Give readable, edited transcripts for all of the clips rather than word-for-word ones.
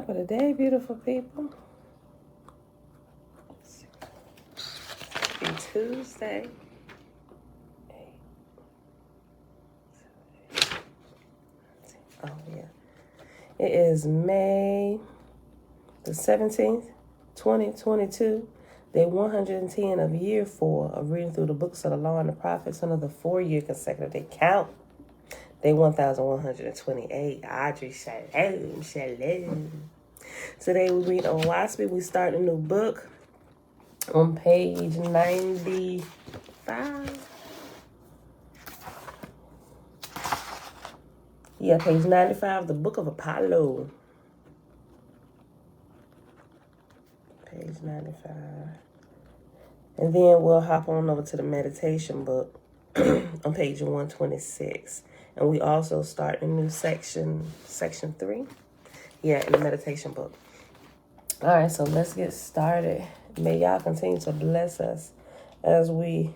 Top of the day, beautiful people. It's Tuesday. Oh, yeah. It is May the 17th, 2022, day 110 of year 4 of reading through the books of the law and the prophets under the 4-year consecutive day count. Day 1128. Audrey, shalom, shalom. Today we read Oahspe. We start a new book on page 95. Yeah, page 95, the book of Apollo. Page 95. And then we'll hop on over to the meditation book on page 126. And we also start a new section 3. Yeah, in the meditation book. All right, so let's get started. May y'all continue to bless us as we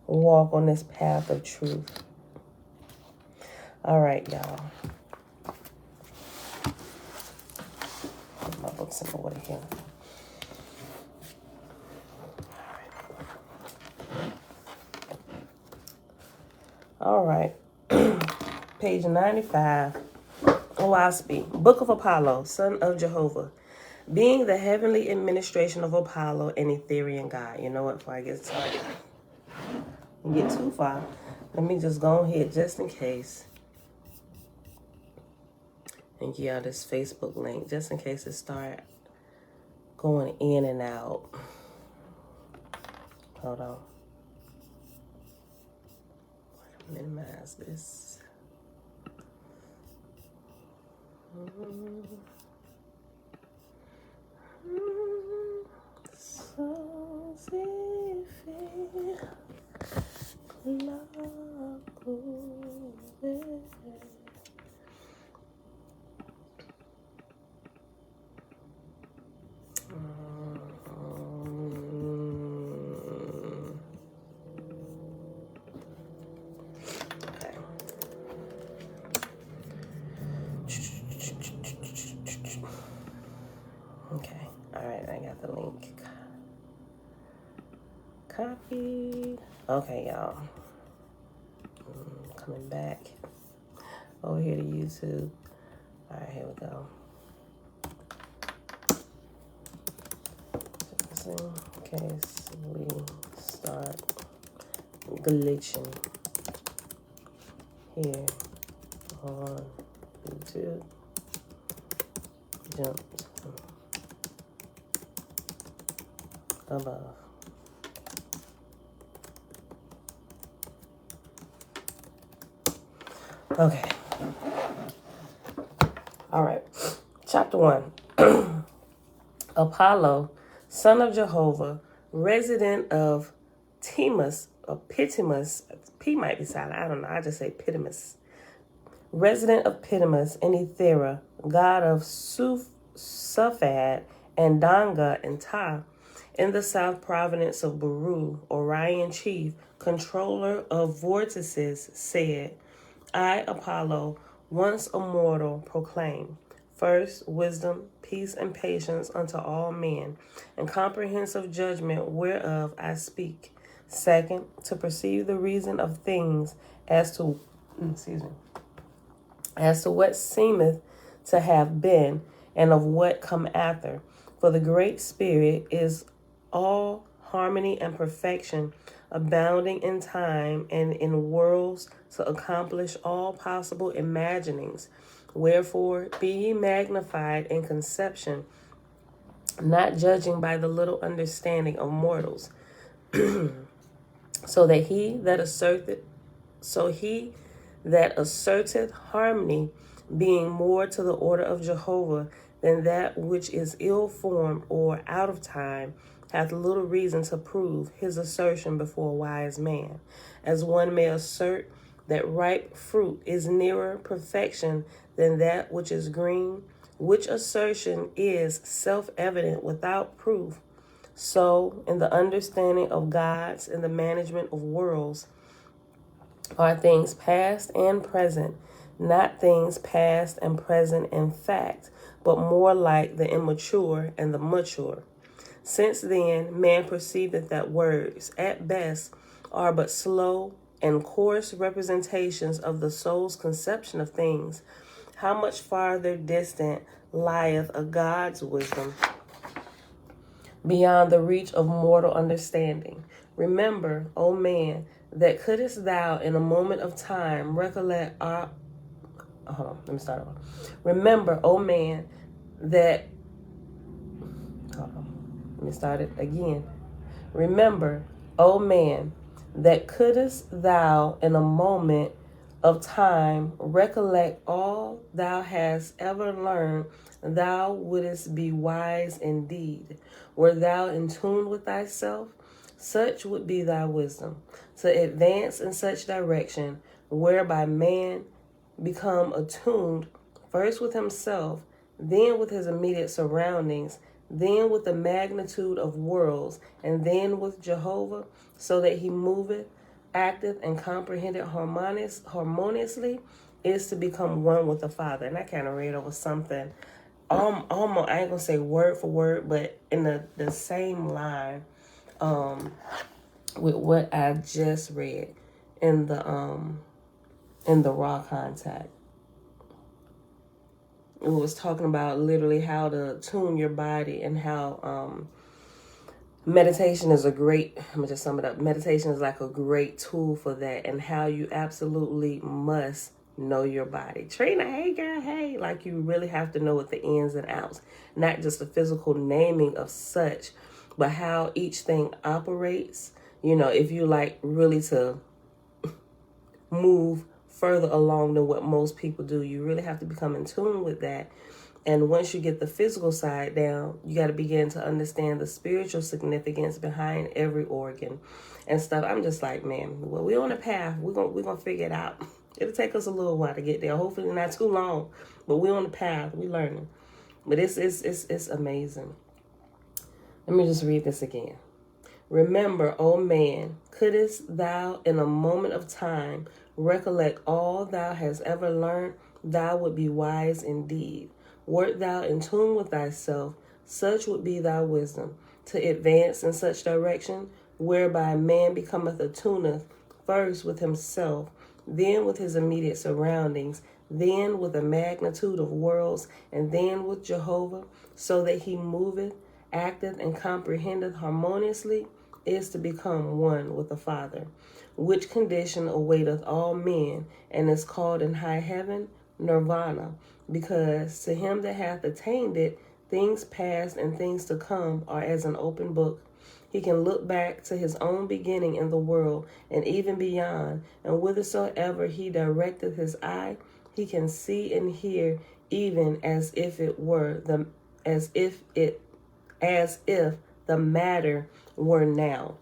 walk on this path of truth. All right, y'all. Put my books in order here. All right. Page 95. Oahspe, Book of Apollo, son of Jehovah. Being the heavenly administration of Apollo, an Ethereal god. You know what, before I get started and get too far, let me just go ahead just in case and give y'all this Facebook link just in case it start going in and out. Hold on. Minimize this. Okay, all right, I got the link. Copy. Okay, y'all. Coming back over here to YouTube. All right, here we go. Just in case we start glitching here on YouTube. Jump above. Okay. All right. Chapter 1. Apollo, son of Jehovah, resident of Timus, or Pitimus. P might be silent. I don't know. I just say Pitimus. Resident of Pitimus and Ethera, god of Sufad and Danga and Ta, in the south province of Baru, Orion chief, controller of vortices, said, I, Apollo, once a mortal, proclaim, first, wisdom, peace, and patience unto all men, and comprehensive judgment whereof I speak. Second, to perceive the reason of things as to what seemeth to have been, and of what come after. For the Great Spirit is all harmony and perfection, abounding in time and in worlds to accomplish all possible imaginings. Wherefore, be ye magnified in conception, not judging by the little understanding of mortals, so he that asserteth harmony, being more to the order of Jehovah than that which is ill-formed or out of time, hath little reason to prove his assertion before a wise man, as one may assert that ripe fruit is nearer perfection than that which is green, which assertion is self-evident without proof. So, in the understanding of gods and the management of worlds, are things past and present, not things past and present in fact, but more like the immature and the mature. Since then, man perceiveth that words, at best, are but slow and coarse representations of the soul's conception of things, how much farther distant lieth a God's wisdom beyond the reach of mortal understanding. Remember, O man, that couldst thou in a moment of time recollect our... Hold on, let me start over. Remember, O man, that... Hold on, let me start it again. Remember, O man, that couldst thou in a moment of time recollect all thou hast ever learned, thou wouldst be wise indeed. Were thou in tune with thyself, such would be thy wisdom, to advance in such direction, whereby man become attuned first with himself, then with his immediate surroundings, then with the magnitude of worlds, and then with Jehovah, so that he moveth, acteth, and comprehended harmoniously, is to become one with the Father. And I kind of read over something, almost, I ain't gonna say word for word, but in the same line, with what I just read in the raw contact. It was talking about literally how to tune your body, and how meditation is a great, I'm going to just sum it up. Meditation is like a great tool for that, and how you absolutely must know your body. Trina, hey girl, hey. Like, you really have to know what the ins and outs, not just the physical naming of such, but how each thing operates. You know, if you like really to move further along than what most people do, you really have to become in tune with that. And once you get the physical side down, you got to begin to understand the spiritual significance behind every organ and stuff. I'm just like, man, well, we're on a path. We're gonna figure it out. It'll take us a little while to get there. Hopefully not too long, but we're on the path. We're learning. But it's amazing. Let me just read this again. Remember, O man, couldst thou in a moment of time recollect all thou hast ever learned, thou would be wise indeed. Wert thou in tune with thyself, such would be thy wisdom, to advance in such direction, whereby man becometh attuneth first with himself, then with his immediate surroundings, then with the magnitude of worlds, and then with Jehovah, so that he moveth, acteth, and comprehendeth harmoniously, is to become one with the Father, which condition awaiteth all men, and is called in high heaven nirvana, because to him that hath attained it, things past and things to come are as an open book. He can look back to his own beginning in the world, and even beyond, and whithersoever he directeth his eye, he can see and hear, even as if the matter were now.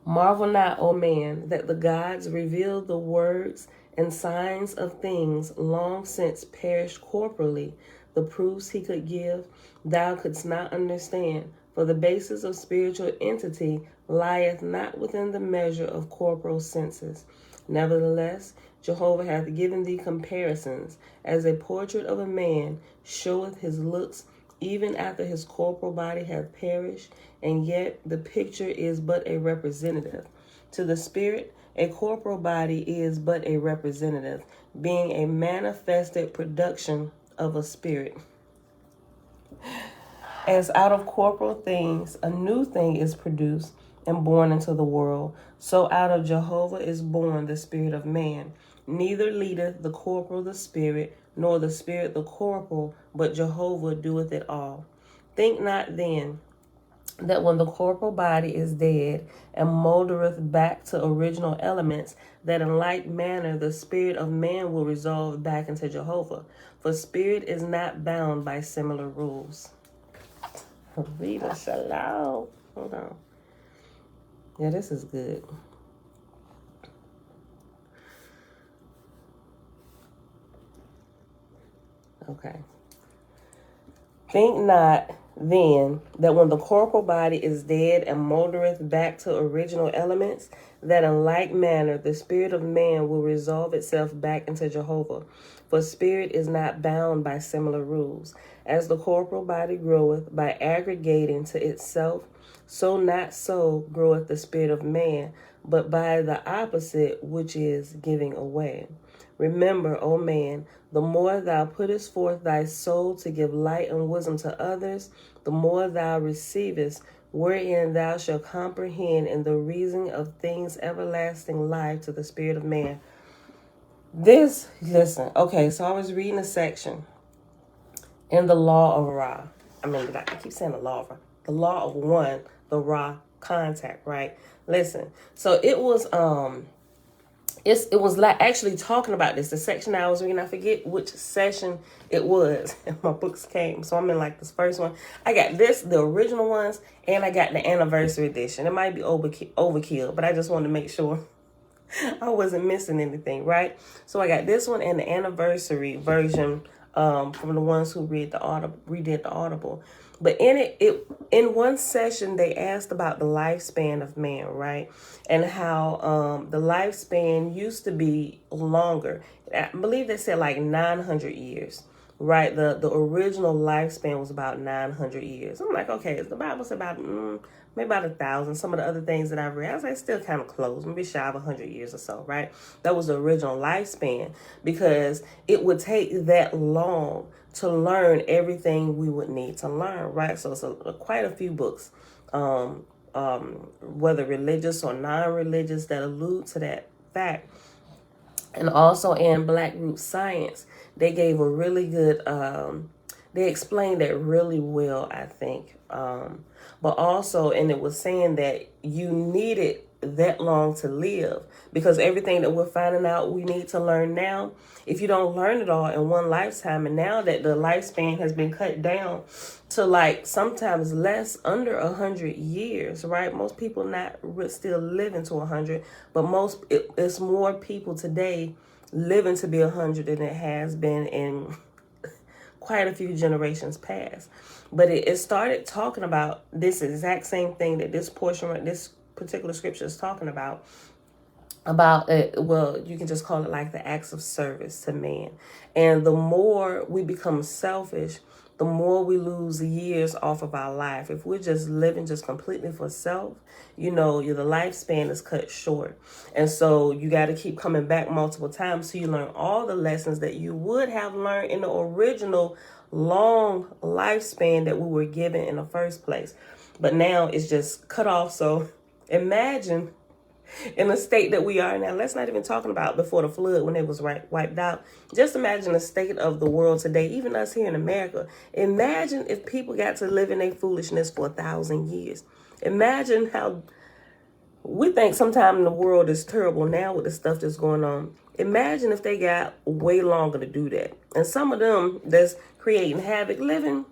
Marvel not, O man, that the gods revealed the words and signs of things long since perished corporally. The proofs he could give, thou couldst not understand, for the basis of spiritual entity lieth not within the measure of corporal senses. Nevertheless, Jehovah hath given thee comparisons, as a portrait of a man showeth his looks even after his corporal body hath perished, and yet the picture is but a representative. To the spirit, a corporal body is but a representative, being a manifested production of a spirit. As out of corporal things a new thing is produced and born into the world, so out of Jehovah is born the spirit of man. Neither leadeth the corporal the spirit, nor the spirit the corporal, but Jehovah doeth it all. Think not then that when the corporal body is dead and moldereth back to original elements, that in like manner the spirit of man will resolve back into Jehovah. For spirit is not bound by similar rules. Rita Shalom. Hold on. Yeah, this is good. Okay. Think not then that when the corporal body is dead and moldereth back to original elements, that in like manner the spirit of man will resolve itself back into Jehovah. For spirit is not bound by similar rules. As the corporal body groweth by aggregating to itself, so not so groweth the spirit of man, but by the opposite, which is giving away. Remember, O man, the more thou puttest forth thy soul to give light and wisdom to others, the more thou receivest, wherein thou shalt comprehend in the reason of things everlasting life to the spirit of man. Listen, okay, so I was reading a section in the law of Ra. I keep saying the law of Ra. The law of one, the Ra contact, right? Listen, so it was it was like actually talking about this. The section I was reading, I forget which session it was, and my books came. So I'm in like this first one. I got the original ones, and I got the anniversary edition. It might be overkill, but I just wanted to make sure I wasn't missing anything, right? So I got this one and the anniversary version from the ones who redid the Audible. But in one session, they asked about the lifespan of man, right? And how the lifespan used to be longer. I believe they said like 900 years, right? The original lifespan was about 900 years. I'm like, okay, the Bible said about maybe about 1,000. Some of the other things that I've read, I was like, still kind of close, maybe shy of 100 years or so, right? That was the original lifespan, because it would take that long to learn everything we would need to learn, right? So it's quite a few books, whether religious or non-religious, that allude to that fact. And also in Black Group Science, they gave a really good, they explained that really well, I think. But also, and it was saying that you needed that long to live, because everything that we're finding out we need to learn now, if you don't learn it all in one lifetime, and now that the lifespan has been cut down to like sometimes less, under 100 years, right? Most people not still living to 100, but it's more people today living to be 100 than it has been in quite a few generations past. But it started talking about this exact same thing that this portion, this particular scripture is talking about well, you can just call it like the acts of service to man. And the more we become selfish, the more we lose years off of our life. If we're just living just completely for self, the lifespan is cut short. And so you got to keep coming back multiple times so you learn all the lessons that you would have learned in the original long lifespan that we were given in the first place. But now it's just cut off. So imagine in the state that we are now. Let's not even talking about before the flood when it was wiped out. Just imagine the state of the world today, even us here in America. Imagine if people got to live in their foolishness for 1,000 years. Imagine how we think sometimes the world is terrible now with the stuff that's going on. Imagine if they got way longer to do that. And some of them that's creating havoc living,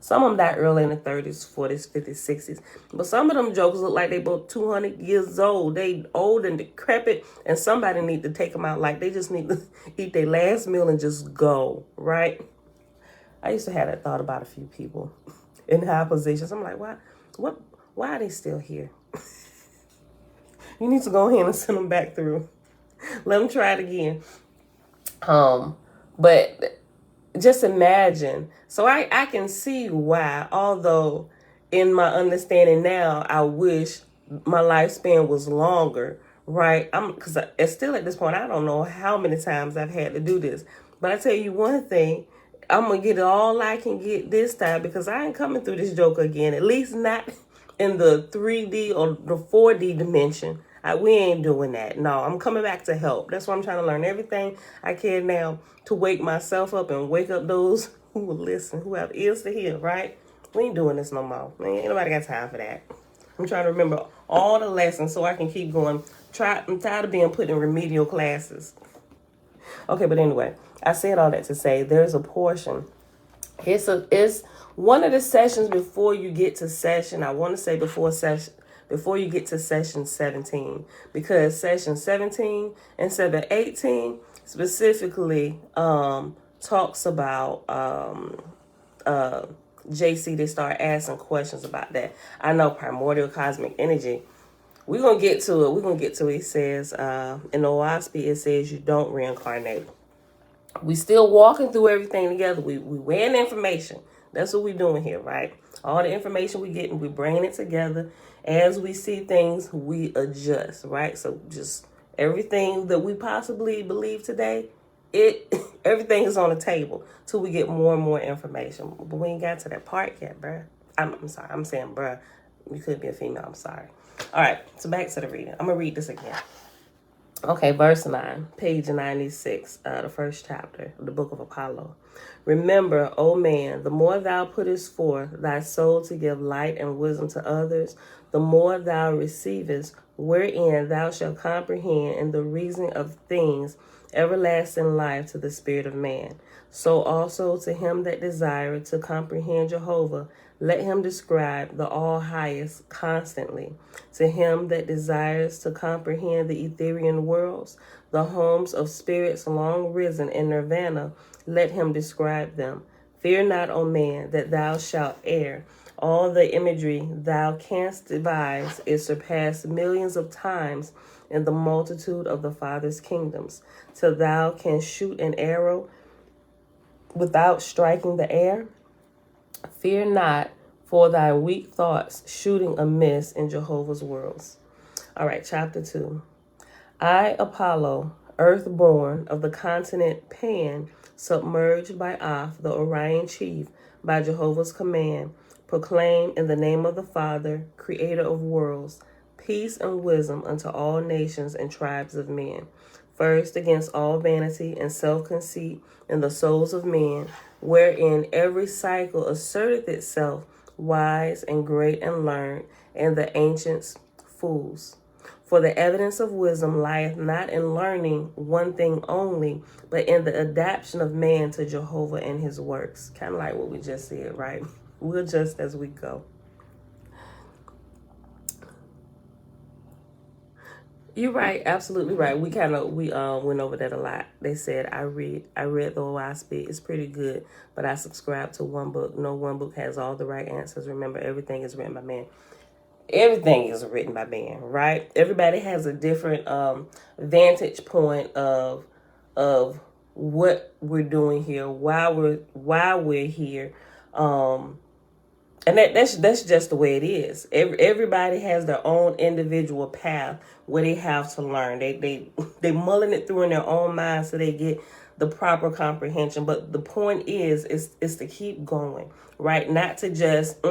some of them died early in the 30s, 40s, 50s, 60s. But some of them jokers look like they both 200 years old. They old and decrepit, and somebody need to take them out. Like they just need to eat their last meal and just go, right? I used to have that thought about a few people in high positions. I'm like, why are they still here? You need to go ahead and send them back through. Let them try it again. But just imagine. So I can see why, although in my understanding now, I wish my lifespan was longer, right? Because it's still at this point, I don't know how many times I've had to do this. But I tell you one thing, I'm going to get all I can get this time, because I ain't coming through this joke again, at least not in the 3D or the 4D dimension. We ain't doing that. No, I'm coming back to help. That's why I'm trying to learn everything I can now to wake myself up and wake up those who will listen, who have ears to hear, right? We ain't doing this no more. Ain't nobody got time for that. I'm trying to remember all the lessons so I can keep going. I'm tired of being put in remedial classes. Okay, but anyway, I said all that to say there's a portion. It's one of the sessions before you get to session. I want to say before you get to session 17, because session 17 and 18 specifically talks about JC, they start asking questions about that. I know primordial cosmic energy. We're going to get to it. We're going to get to it. It says, in Oahspe, it says you don't reincarnate. We still walking through everything together. We weighing information. That's what we're doing here, right? All the information we getting, we bringing it together. As we see things, we adjust, right? So just everything that we possibly believe today, everything is on the table till we get more and more information. But we ain't got to that part yet, bruh. I'm sorry. I'm saying, bruh. You could be a female. I'm sorry. All right. So back to the reading. I'm going to read this again. Okay, verse 9, page 96, the first chapter of the book of Apollo. Remember, O man, the more thou puttest forth thy soul to give light and wisdom to others, the more thou receivest, wherein thou shalt comprehend in the reasoning of things everlasting life to the spirit of man. So also to him that desireth to comprehend Jehovah, let him describe the all-highest constantly. To him that desires to comprehend the Etherian worlds, the homes of spirits long risen in nirvana, let him describe them. Fear not, O man, that thou shalt err. All the imagery thou canst devise is surpassed millions of times in the multitude of the Father's kingdoms, till thou canst shoot an arrow without striking the air. Fear not for thy weak thoughts shooting amiss in Jehovah's worlds. All right, chapter 2. I, Apollo, earth-born of the continent Pan, submerged by Aph, the Orion chief, by Jehovah's command, proclaim in the name of the Father, creator of worlds, peace and wisdom unto all nations and tribes of men. First, against all vanity and self-conceit in the souls of men, wherein every cycle asserteth itself wise and great and learned, and the ancients fools. For the evidence of wisdom lieth not in learning one thing only, but in the adaptation of man to Jehovah and his works. Kind of like what we just said, right? We'll adjust as we go. You're right, absolutely right. We went over that a lot. They said I read the Oahspe. It's pretty good, but I subscribe to one book. No one book has all the right answers. Remember, everything is written by man. Everything is written by man, right? Everybody has a different vantage point of what we're doing here, why we're here. And that's just the way it is. Everybody has their own individual path where they have to learn. They mulling it through in their own mind so they get the proper comprehension. But the point is to keep going, right? Not to just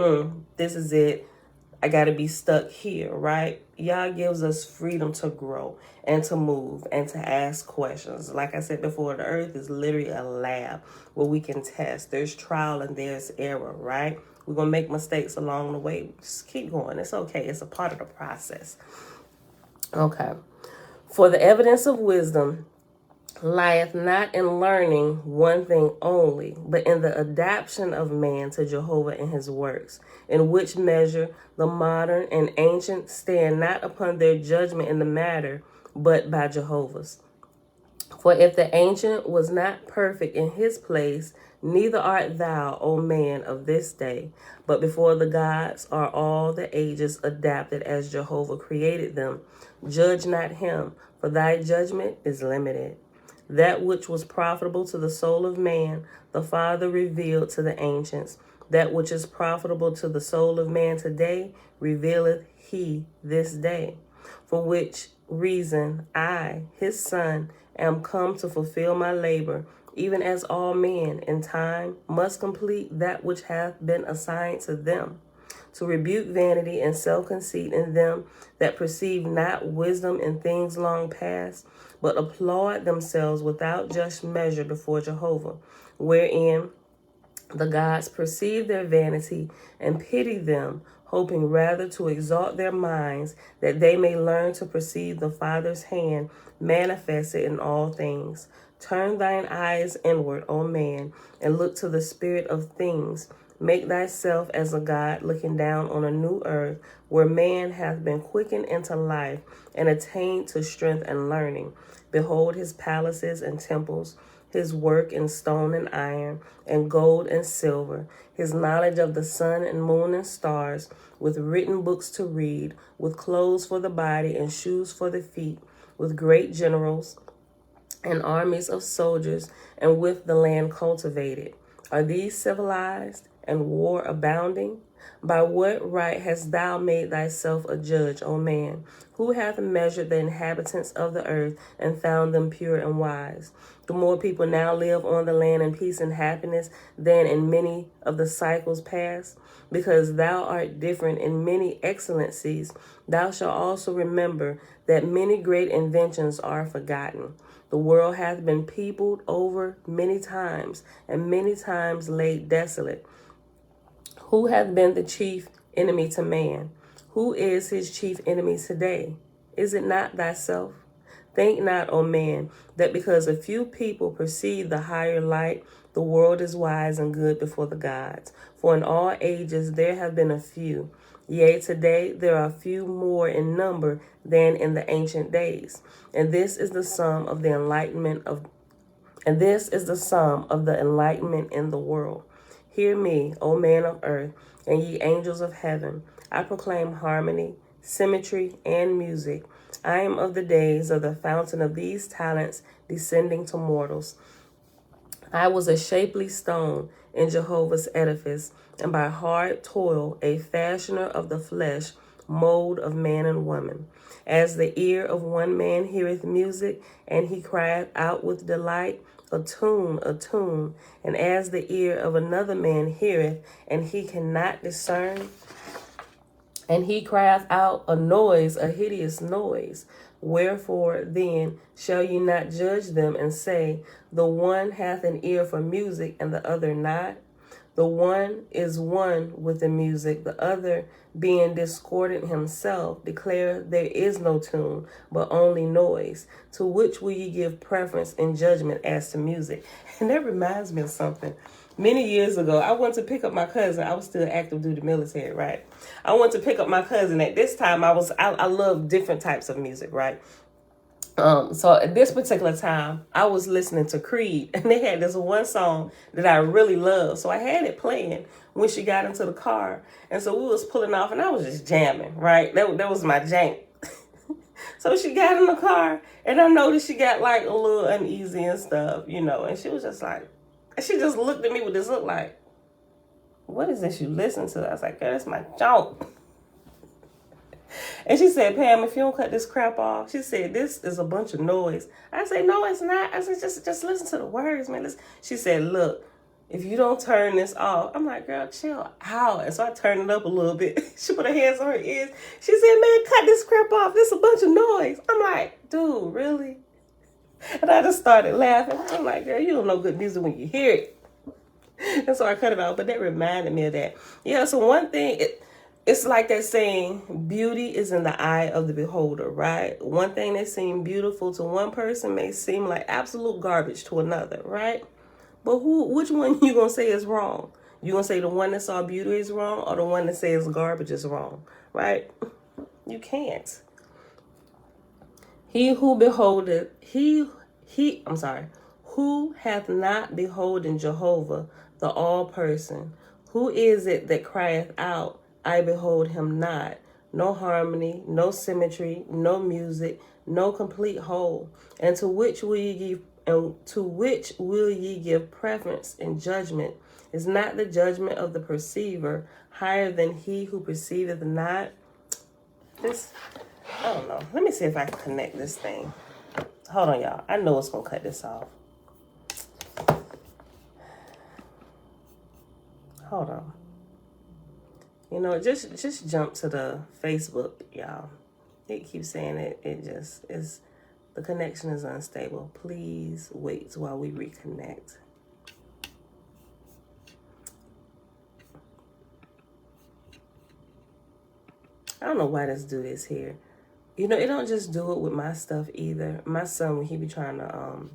this is it. I got to be stuck here, right? Yah gives us freedom to grow and to move and to ask questions. Like I said before, the earth is literally a lab where we can test. There's trial and there's error, right? We're going to make mistakes along the way. Just keep going. It's okay. It's a part of the process. Okay. For the evidence of wisdom lieth not in learning one thing only, but in the adaptation of man to Jehovah and his works, in which measure the modern and ancient stand not upon their judgment in the matter, but by Jehovah's. For if the ancient was not perfect in his place, neither art thou, O man, of this day, but before the gods are all the ages adapted as Jehovah created them. Judge not him, for thy judgment is limited. That which was profitable to the soul of man, the Father revealed to the ancients. That which is profitable to the soul of man today, revealeth he this day. For which reason I, his son, am come to fulfill my labor, even as all men in time must complete that which hath been assigned to them, to rebuke vanity and self-conceit in them that perceive not wisdom in things long past, but applaud themselves without just measure before Jehovah, wherein the gods perceive their vanity and pity them, hoping rather to exalt their minds, that they may learn to perceive the Father's hand manifested in all things. Turn thine eyes inward, O man, and look to the spirit of things. Make thyself as a God looking down on a new earth, where man hath been quickened into life and attained to strength and learning. Behold his palaces and temples, his work in stone and iron, and gold and silver, his knowledge of the sun and moon and stars, with written books to read, with clothes for the body and shoes for the feet, with great generals and armies of soldiers, and with the land cultivated. Are these civilized, and war abounding? By what right hast thou made thyself a judge, O man? Who hath measured the inhabitants of the earth, and found them pure and wise? Do more people now live on the land in peace and happiness than in many of the cycles past? Because thou art different in many excellencies, thou shalt also remember that many great inventions are forgotten. The world hath been peopled over many times, and many times laid desolate. Who hath been the chief enemy to man? Who is his chief enemy today? Is it not thyself? Think not, O man, that because a few people perceive the higher light, the world is wise and good before the gods. For in all ages there have been a few. Yea, today there are few more in number than in the ancient days. And this is the sum of the enlightenment in the world. Hear me, O man of earth, and ye angels of heaven. I proclaim harmony, symmetry, and music. I am of the days of the fountain of these talents descending to mortals. I was a shapely stone in Jehovah's edifice, and by hard toil a fashioner of the flesh, mold of man and woman. As the ear of one man heareth music, and he crieth out with delight, a tune, and as the ear of another man heareth, and he cannot discern, and he crieth out a noise, a hideous noise. Wherefore then shall ye not judge them and say, the one hath an ear for music, and the other not? The one is one with the music, the other, being discordant himself, declare there is no tune, but only noise. To which will ye give preference in judgment as to music? And that reminds me of something. Many years ago, I went to pick up my cousin. I was still active duty military, right? I went to pick up my cousin. At this time, I love different types of music, right? So at this particular time, I was listening to Creed, and they had this one song that I really loved. So I had it playing when she got into the car. And so we was pulling off, and I was just jamming, right? That was my jank. So she got in the car, and I noticed she got like a little uneasy and stuff, and she was just like, she just looked at me with this look like, what is this you listen to? I was like, girl, that's my junk. And she said, Pam, if you don't cut this crap off, she said, this is a bunch of noise. I said, no, it's not. I said, just listen to the words, man. She said, look, if you don't turn this off, I'm like, girl, chill out. And so I turned it up a little bit. She put her hands on her ears. She said, man, cut this crap off. This is a bunch of noise. I'm like, dude, really? And I just started laughing. I'm like, girl, you don't know good music when you hear it. And so I cut it off. But that reminded me of that. Yeah, so one thing, it's like that saying, beauty is in the eye of the beholder, right? One thing that seems beautiful to one person may seem like absolute garbage to another, right? But which one you going to say is wrong? You going to say the one that saw beauty is wrong, or the one that says garbage is wrong, right? You can't. Who hath not beholden Jehovah, the all-person? Who is it that crieth out, I behold him not? No harmony, no symmetry, no music, no complete whole. And to which will ye give preference in judgment? Is not the judgment of the perceiver higher than he who perceiveth not? I don't know. Let me see if I can connect this thing. Hold on, y'all. I know it's gonna cut this off. Hold on. Just jump to the Facebook, y'all. It keeps saying it just is, the connection is unstable. Please wait while we reconnect. I don't know why this dude is here. It don't just do it with my stuff either. My son, when he be trying to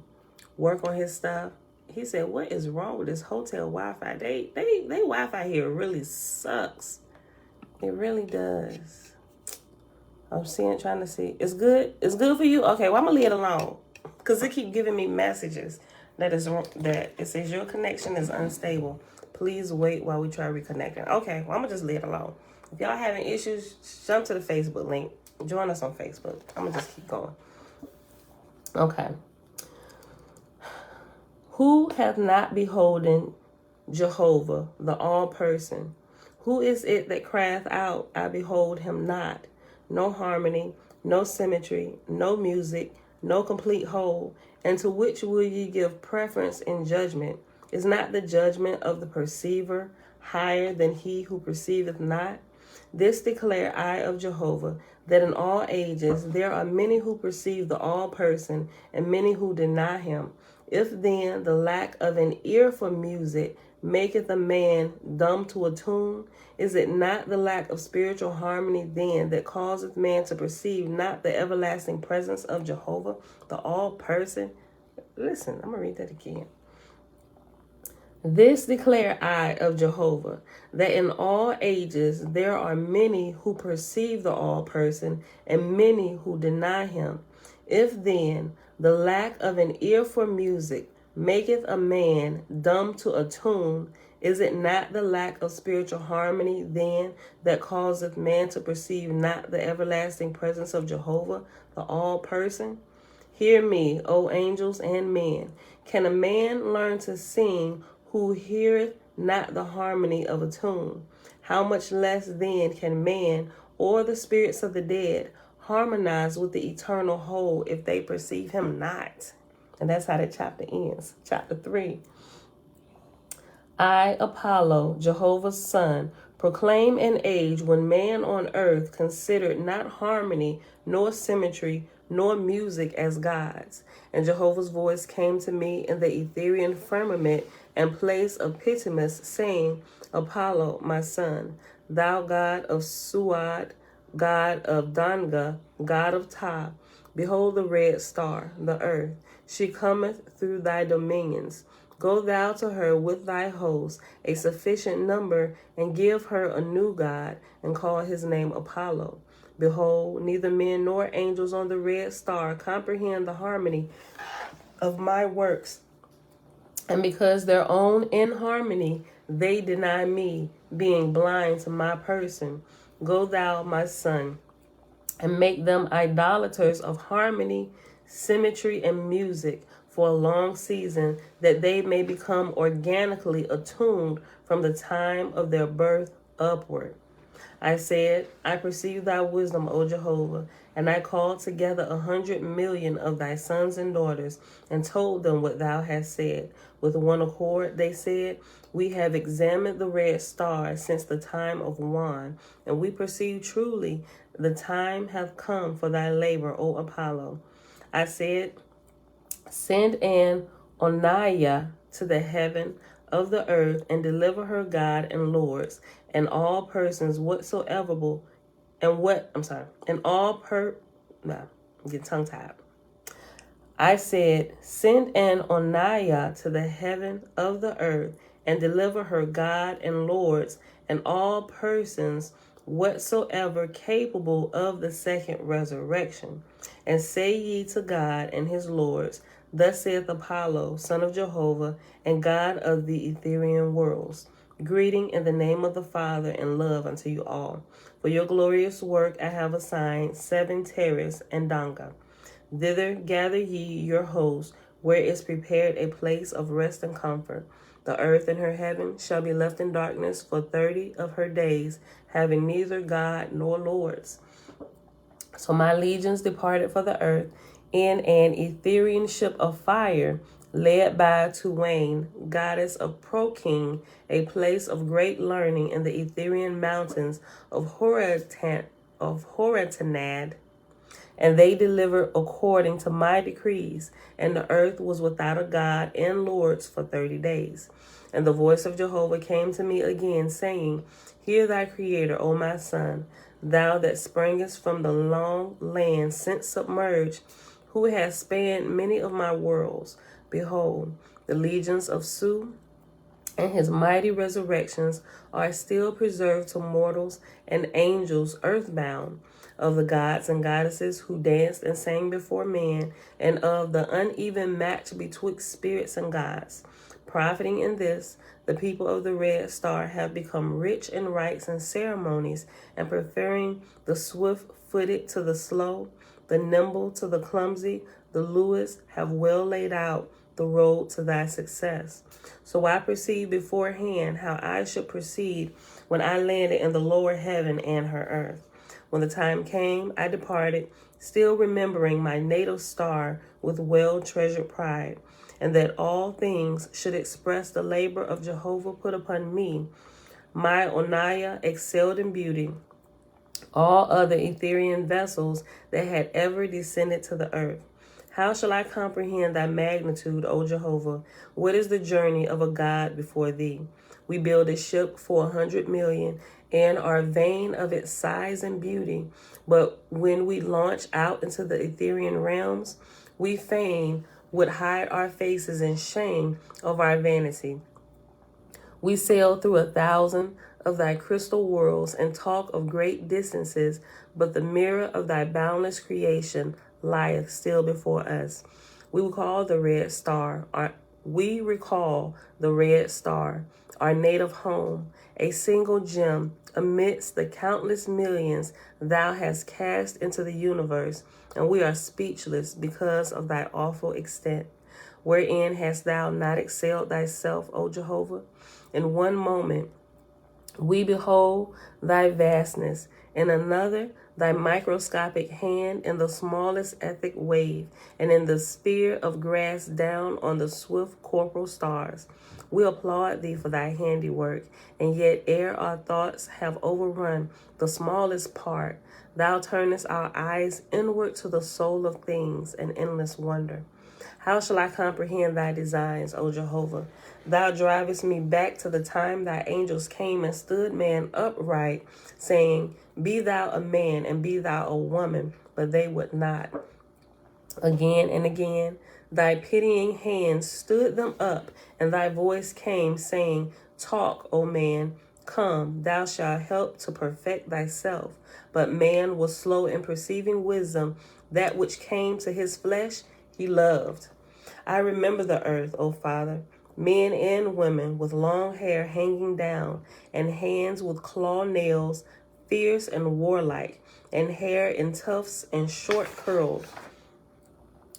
work on his stuff, he said, what is wrong with this hotel Wi-Fi? They Wi-Fi here really sucks. It really does. I'm trying to see. It's good? It's good for you? Okay, well, I'm going to leave it alone. Because it keep giving me messages. that it says your connection is unstable. Please wait while we try reconnecting. Okay, well, I'm going to just leave it alone. If y'all having issues, jump to the Facebook link. Join us on Facebook. I'm going to just keep going. Okay. Who hath not beholden Jehovah, the all-person? Who is it that crieth out, I behold him not? No harmony, no symmetry, no music, no complete whole. And to which will ye give preference in judgment? Is not the judgment of the perceiver higher than he who perceiveth not? This declare I of Jehovah, that in all ages there are many who perceive the all-person, and many who deny him. If then the lack of an ear for music maketh a man dumb to a tune, is it not the lack of spiritual harmony then that causeth man to perceive not the everlasting presence of Jehovah, the all-person? Listen, I'm going to read that again. This declare I of Jehovah, that in all ages there are many who perceive the all-person, and many who deny him. If then the lack of an ear for music maketh a man dumb to a tune, is it not the lack of spiritual harmony then that causeth man to perceive not the everlasting presence of Jehovah, the all-person? Hear me, O angels and men. Can a man learn to sing who heareth not the harmony of a tune? How much less then can man or the spirits of the dead harmonize with the eternal whole if they perceive him not? And that's how that chapter ends. Chapter 3. I, Apollo, Jehovah's son, proclaim an age when man on earth considered not harmony, nor symmetry, nor music as gods. And Jehovah's voice came to me in the Ethereal firmament and place of Pitimus, saying, Apollo, my son, thou God of Suad, God of Danga, God of Ta, behold the red star, the earth. She cometh through thy dominions. Go thou to her with thy host, a sufficient number, and give her a new God, and call his name Apollo. Behold, neither men nor angels on the red star comprehend the harmony of my works. And because their own inharmony, they deny me, being blind to my person. Go thou, my son, and make them idolaters of harmony, symmetry, and music for a long season, that they may become organically attuned from the time of their birth upward. I said, I perceive thy wisdom, O Jehovah, and I called together 100,000,000 of thy sons and daughters, and told them what thou hast said. With one accord they said, we have examined the red star since the time of Juan, and we perceive truly the time hath come for thy labor, O Apollo. I said, send an Onaya to the heaven of the earth, and deliver her God and lords, and all persons whatsoever, I'm getting tongue tied. I said, send an Onaya to the heaven of the earth, and deliver her God and lords, and all persons whatsoever capable of the second resurrection. And say ye to God and his lords, thus saith Apollo, son of Jehovah, and God of the Ethereal worlds, greeting in the name of the Father and love unto you all. For your glorious work I have assigned 7 terraces and Danga. Thither gather ye your hosts, where is prepared a place of rest and comfort. The earth and her heaven shall be left in darkness for 30 of her days, having neither God nor lords. So my legions departed for the earth in an Ethereal ship of fire, led by Tuwain, goddess of Pro-King, a place of great learning in the Ethereal mountains of Horatanad. And they delivered according to my decrees, and the earth was without a God and lords for 30 days. And the voice of Jehovah came to me again, saying, hear thy Creator, O my son, thou that springest from the long land since submerged, who hast spanned many of my worlds. Behold, the legions of Su and his mighty resurrections are still preserved to mortals and angels earthbound. of the gods and goddesses who danced and sang before men, and of the uneven match betwixt spirits and gods. Profiting in this, the people of the Red Star have become rich in rites and ceremonies, and preferring the swift-footed to the slow, the nimble to the clumsy, the Lewis have well laid out the road to thy success. So I perceived beforehand how I should proceed when I landed in the lower heaven and her earth. When the time came, I departed, still remembering my natal star with well-treasured pride, and that all things should express the labor of Jehovah put upon me. My Onaya excelled in beauty all other Etherian vessels that had ever descended to the earth. How shall I comprehend thy magnitude, O Jehovah? What is the journey of a God before thee? We build a ship for 100 million and are vain of its size and beauty. But when we launch out into the Etherian realms, we fain would hide our faces in shame of our vanity. We sail through 1,000 of thy crystal worlds and talk of great distances, but the mirror of thy boundless creation lieth still before us. We recall the red star, our native home, a single gem amidst the countless millions thou hast cast into the universe, and we are speechless because of thy awful extent. Wherein hast thou not excelled thyself, O Jehovah? In one moment we behold thy vastness, in another thy microscopic hand in the smallest ethic wave, and in the spear of grass down on the swift corporal stars. We applaud thee for thy handiwork, and yet ere our thoughts have overrun the smallest part, thou turnest our eyes inward to the soul of things in endless wonder. How shall I comprehend thy designs, O Jehovah? Thou drivest me back to the time thy angels came and stood man upright, saying, Be thou a man and be thou a woman, but they would not. Again and again, thy pitying hands stood them up, and thy voice came, saying, Talk, O man, come, thou shalt help to perfect thyself. But man was slow in perceiving wisdom, that which came to his flesh he loved. I remember the earth, O Father, men and women with long hair hanging down, and hands with claw nails, fierce and warlike, and hair in tufts and short curled,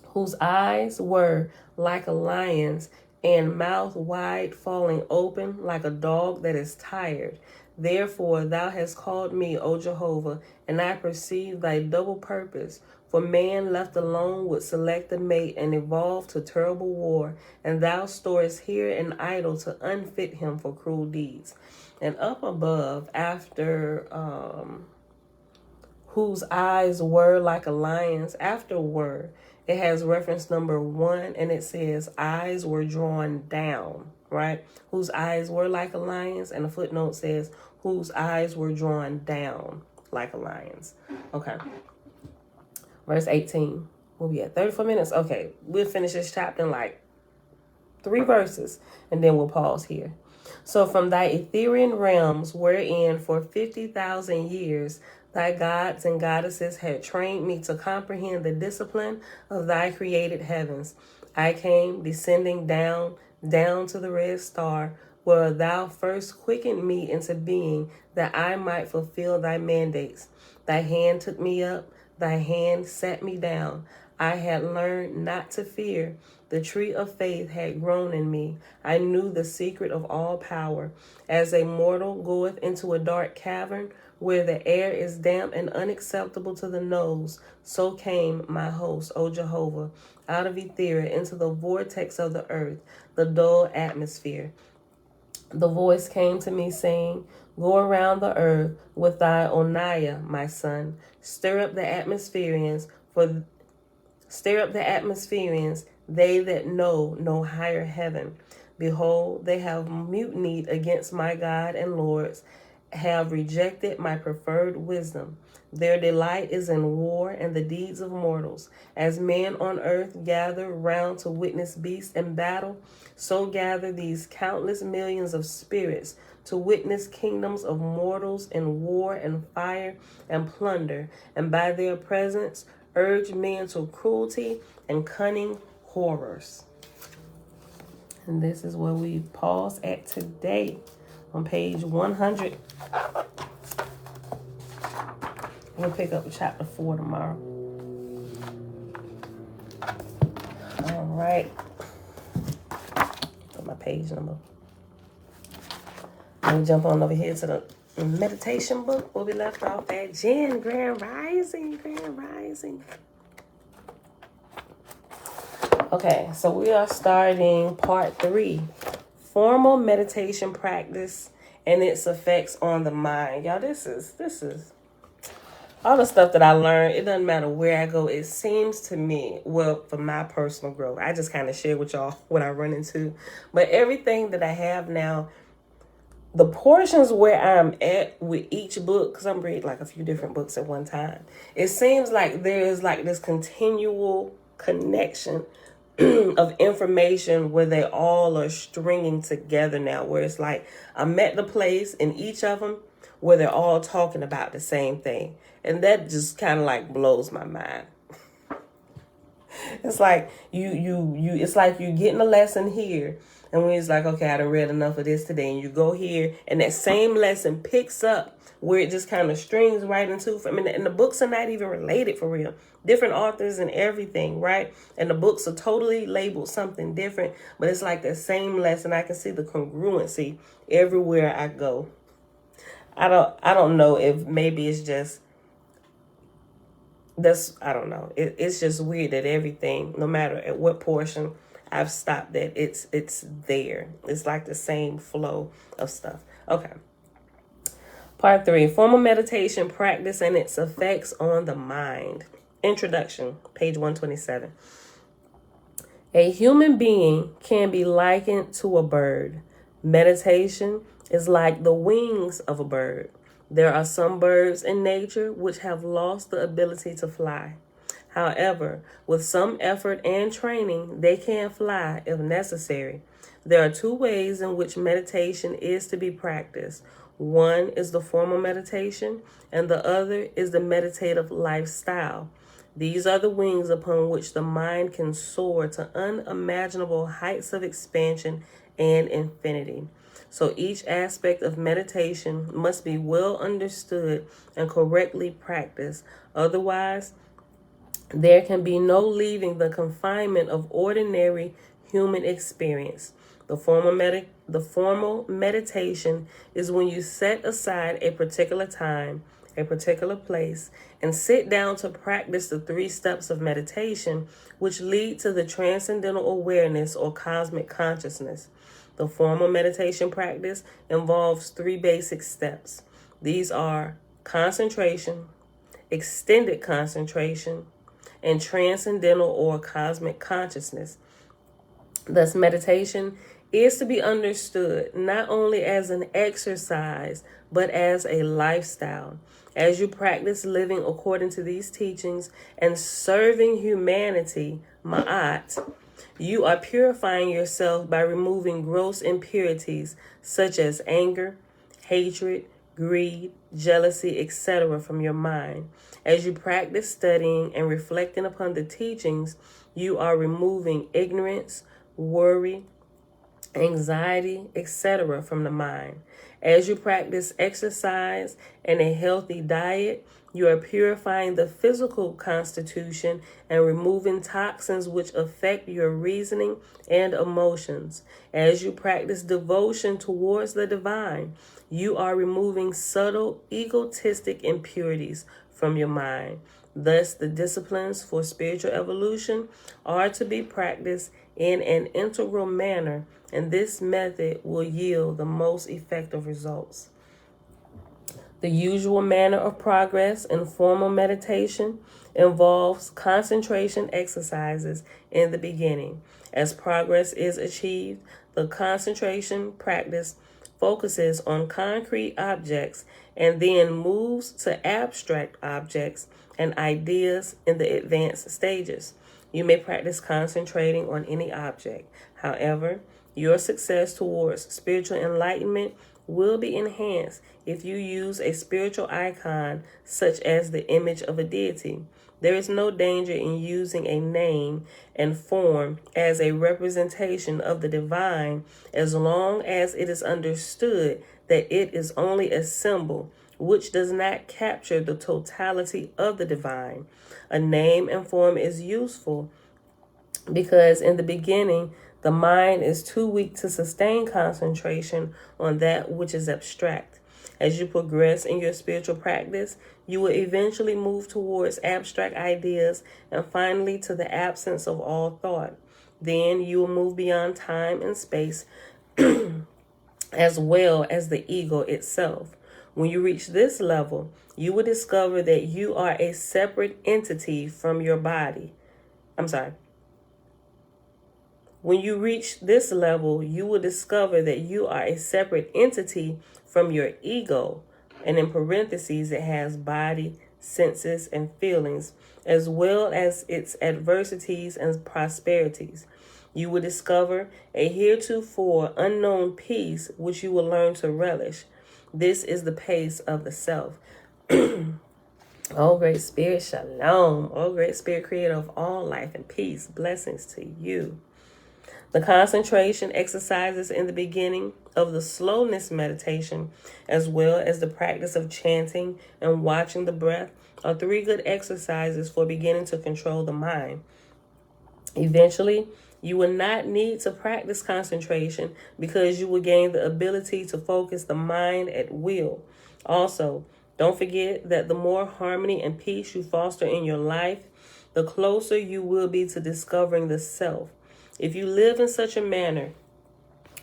whose eyes were like a lion's, and mouth wide falling open like a dog that is tired. Therefore thou hast called me, O Jehovah, and I perceive thy double purpose. For man left alone would select a mate and evolve to terrible war, and thou storest here an idol to unfit him for cruel deeds. And up above, after whose eyes were like a lion's, after were, it has reference number 1, and it says eyes were drawn down, right? Whose eyes were like a lion's, and the footnote says whose eyes were drawn down like a lion's. Okay. Verse 18. We'll be at 34 minutes. Okay, we'll finish this chapter in like 3 verses, and then we'll pause here. So from thy Etherian realms, wherein for 50,000 years thy gods and goddesses had trained me to comprehend the discipline of thy created heavens, I came descending down to the red star, where thou first quickened me into being, that I might fulfill thy mandates. Thy hand took me up, thy hand sat me down. I had learned not to fear. The tree of faith had grown in me. I knew the secret of all power. As a mortal goeth into a dark cavern, where the air is damp and unacceptable to the nose, so came my host, O Jehovah, out of Etheria into the vortex of the earth, the dull atmosphere. The voice came to me saying, Go around the earth with thy Onaya, my son. Stir up the Atmospherians, they that know no higher heaven. Behold, they have mutinied against my God and Lord's, have rejected my preferred wisdom. Their delight is in war and the deeds of mortals. As men on earth gather round to witness beasts in battle, so gather these countless millions of spirits to witness kingdoms of mortals in war and fire and plunder, and by their presence urge men to cruelty and cunning horrors. And this is where we pause at today on page 100. We'll pick up chapter 4 tomorrow. All right. Put my page number. We'll jump on over here to the meditation book where we left off at. Jen, Grand Rising. Okay, so we are starting part 3. Formal meditation practice and its effects on the mind. Y'all, this is all the stuff that I learned. It doesn't matter where I go. It seems to me, well, for my personal growth, I just kind of share with y'all what I run into. But everything that I have now, the portions where I'm at with each book, because I'm reading like a few different books at one time, it seems like there's like this continual connection of information where they all are stringing together now, where it's like I'm at the place in each of them where they're all talking about the same thing. And that just kind of like blows my mind. It's like it's like you getting a lesson here, and when it's like, okay, I done read enough of this today, and you go here and that same lesson picks up where it just kind of strings right into, and the books are not even related for real. Different authors and everything, right? And the books are totally labeled something different, but it's like the same lesson. I can see the congruency everywhere I go. I don't know if maybe it's just I don't know. It's just weird that everything, no matter at what portion I've stopped at, it's there. It's like the same flow of stuff. Okay. Part 3, formal meditation practice and its effects on the mind. Introduction, page 127. A human being can be likened to a bird. Meditation is like the wings of a bird. There are some birds in nature which have lost the ability to fly. However, with some effort and training, they can fly if necessary. There are 2 ways in which meditation is to be practiced. One is the formal meditation, and the other is the meditative lifestyle. These are the wings upon which the mind can soar to unimaginable heights of expansion and infinity. So each aspect of meditation must be well understood and correctly practiced. Otherwise, there can be no leaving the confinement of ordinary human experience. The formal meditation is when you set aside a particular time, a particular place, and sit down to practice the 3 steps of meditation, which lead to the transcendental awareness or cosmic consciousness. The formal meditation practice involves 3 basic steps. These are concentration, extended concentration, and transcendental or cosmic consciousness. Thus, meditation is to be understood not only as an exercise, but as a lifestyle. As you practice living according to these teachings and serving humanity, ma'at, you are purifying yourself by removing gross impurities such as anger, hatred, greed, jealousy, etc. from your mind. As you practice studying and reflecting upon the teachings, you are removing ignorance, worry, anxiety, etc. from the mind. As you practice exercise and a healthy diet, you are purifying the physical constitution and removing toxins which affect your reasoning and emotions. As you practice devotion towards the divine, you are removing subtle egotistic impurities from your mind. Thus, the disciplines for spiritual evolution are to be practiced in an integral manner, and this method will yield the most effective results. The usual manner of progress in formal meditation involves concentration exercises in the beginning. As progress is achieved, the concentration practice focuses on concrete objects and then moves to abstract objects and ideas in the advanced stages. You may practice concentrating on any object. However, your success towards spiritual enlightenment will be enhanced if you use a spiritual icon such as the image of a deity. There is no danger in using a name and form as a representation of the divine as long as it is understood that it is only a symbol which does not capture the totality of the divine. A name and form is useful because in the beginning, the mind is too weak to sustain concentration on that which is abstract. As you progress in your spiritual practice, you will eventually move towards abstract ideas and finally to the absence of all thought. Then you will move beyond time and space as well as the ego itself. When you reach this level, you will discover that you are a separate entity from your body. When you reach this level, you will discover that you are a separate entity from your ego. And in parentheses, it has body, senses, and feelings, as well as its adversities and prosperities. You will discover a heretofore unknown peace, which you will learn to relish. This is the pace of the self. Oh, great spirit, shalom. Oh, great spirit, creator of all life and peace. Blessings to you. The concentration exercises in the beginning of the slowness meditation, as well as the practice of chanting and watching the breath, are 3 good exercises for beginning to control the mind. Eventually, you will not need to practice concentration because you will gain the ability to focus the mind at will. Also, don't forget that the more harmony and peace you foster in your life, the closer you will be to discovering the self. If you live in such a manner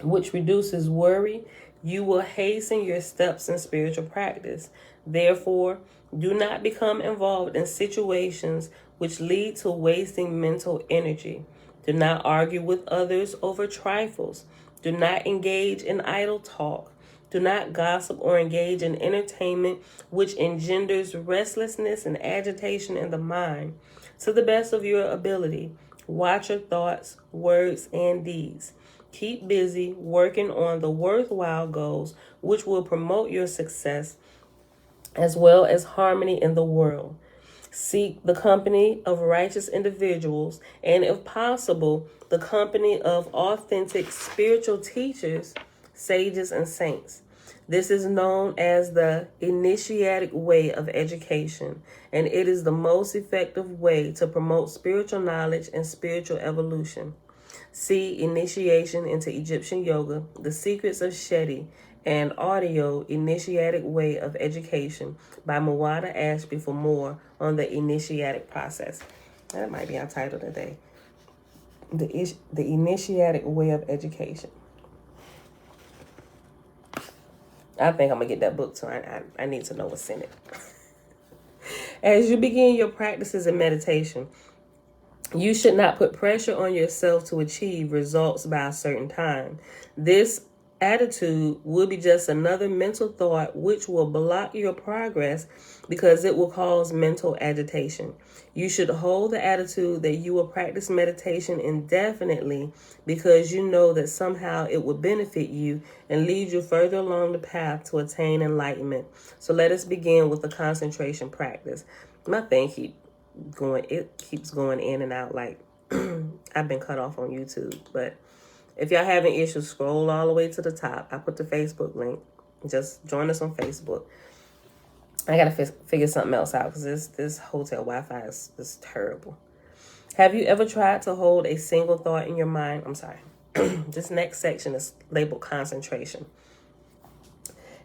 which reduces worry, you will hasten your steps in spiritual practice. Therefore, do not become involved in situations which lead to wasting mental energy. Do not argue with others over trifles. Do not engage in idle talk. Do not gossip or engage in entertainment which engenders restlessness and agitation in the mind. To the best of your ability, watch your thoughts, words, and deeds. Keep busy working on the worthwhile goals which will promote your success as well as harmony in the world. Seek the company of righteous individuals and, if possible, the company of authentic spiritual teachers, sages, and saints. This is known as the Initiatic way of education, and it is the most effective way to promote spiritual knowledge and spiritual evolution. See Initiation into Egyptian Yoga, The Secrets of Shetty, and audio Initiatic Way of Education by Oahspe for more on the initiatic process. That might be our title today. The Initiatic Way of Education. I think I'm going to get that book too. I need to know what's in it. As you begin your practices in meditation, you should not put pressure on yourself to achieve results by a certain time. This attitude will be just another mental thought which will block your progress because it will cause mental agitation. You should hold the attitude that you will practice meditation indefinitely because you know that somehow it will benefit you and lead you further along the path to attain enlightenment. So let us begin with the concentration practice. My thing keeps going in and out like I've been cut off on YouTube, but if y'all having issues, scroll all the way to the top. I put the Facebook link. Just join us on Facebook. I got to figure something else out because this hotel Wi-Fi is terrible. Have you ever tried to hold a single thought in your mind? I'm sorry. This next section is labeled concentration.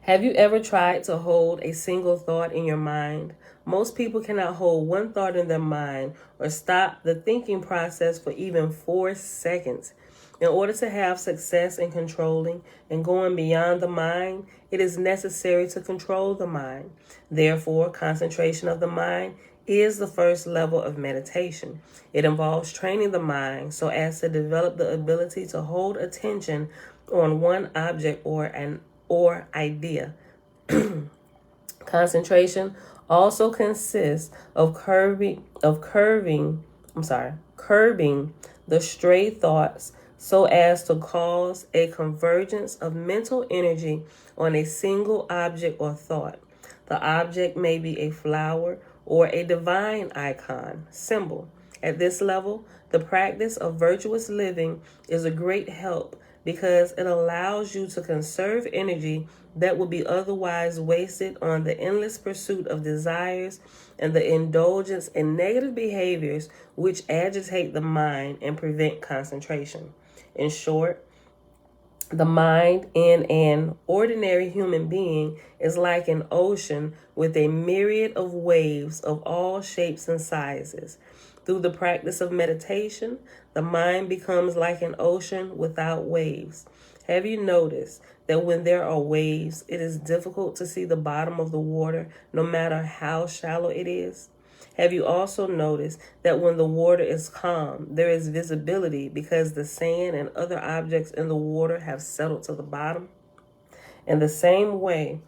Have you ever tried to hold a single thought in your mind? Most people cannot hold one thought in their mind or stop the thinking process for even 4 seconds. In order to have success in controlling and going beyond the mind, it is necessary to control the mind. Therefore, concentration of the mind is the first level of meditation. It involves training the mind so as to develop the ability to hold attention on one object or an or idea. Concentration also consists of curbing the stray thoughts so as to cause a convergence of mental energy on a single object or thought. The object may be a flower or a divine icon, symbol. At this level, the practice of virtuous living is a great help because it allows you to conserve energy that would be otherwise wasted on the endless pursuit of desires and the indulgence in negative behaviors which agitate the mind and prevent concentration. In short, the mind in an ordinary human being is like an ocean with a myriad of waves of all shapes and sizes. Through the practice of meditation, the mind becomes like an ocean without waves. Have you noticed that when there are waves, it is difficult to see the bottom of the water, no matter how shallow it is? Have you also noticed that when the water is calm, there is visibility because the sand and other objects in the water have settled to the bottom? In the same way,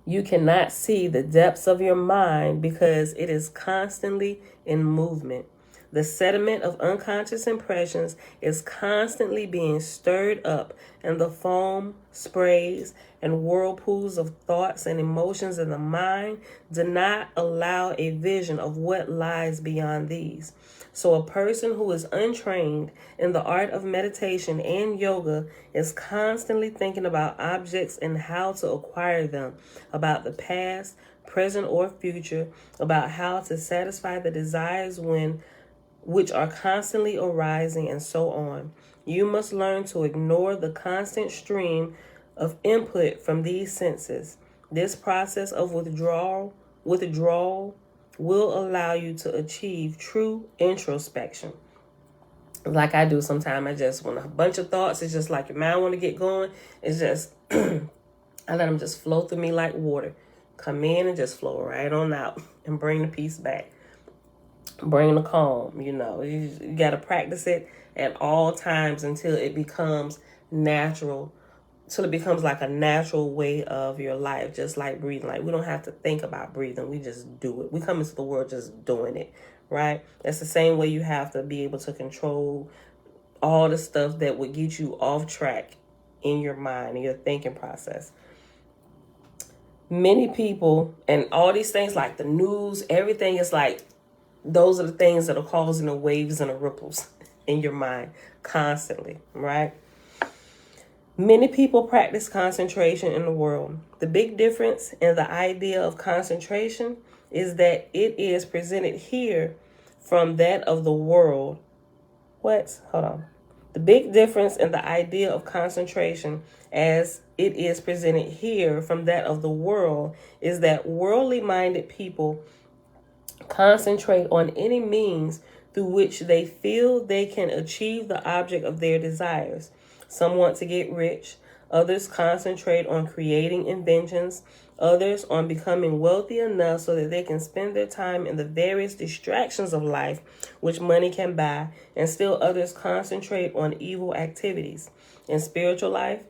you cannot see the depths of your mind because it is constantly in movement. The sediment of unconscious impressions is constantly being stirred up, and the foam, sprays, and whirlpools of thoughts and emotions in the mind do not allow a vision of what lies beyond these. So a person who is untrained in the art of meditation and yoga is constantly thinking about objects and how to acquire them, about the past, present, or future, about how to satisfy the desires which are constantly arising, and so on. You must learn to ignore the constant stream of input from these senses. This process of withdrawal will allow you to achieve true introspection. Like I do sometimes, I just, when a bunch of thoughts, it's just like your mind want to get going, it's just, I let them just flow through me like water. Come in and just flow right on out and bring the peace back. Bring the calm, you got to practice it at all times until it becomes natural, till it becomes like a natural way of your life, just like breathing. Like, we don't have to think about breathing, we just do it. We come into the world just doing it, right? That's the same way you have to be able to control all the stuff that would get you off track in your mind and your thinking process. Many people, and all these things like the news, everything is like, those are the things that are causing the waves and the ripples in your mind constantly, right? Many people practice concentration in the world. The big difference in the idea of concentration is that it is presented here from that of the world. The big difference in the idea of concentration as it is presented here from that of the world is that worldly-minded people concentrate on any means through which they feel they can achieve the object of their desires. Some want to get rich, others concentrate on creating inventions, others on becoming wealthy enough so that they can spend their time in the various distractions of life which money can buy, and still others concentrate on evil activities. In spiritual life,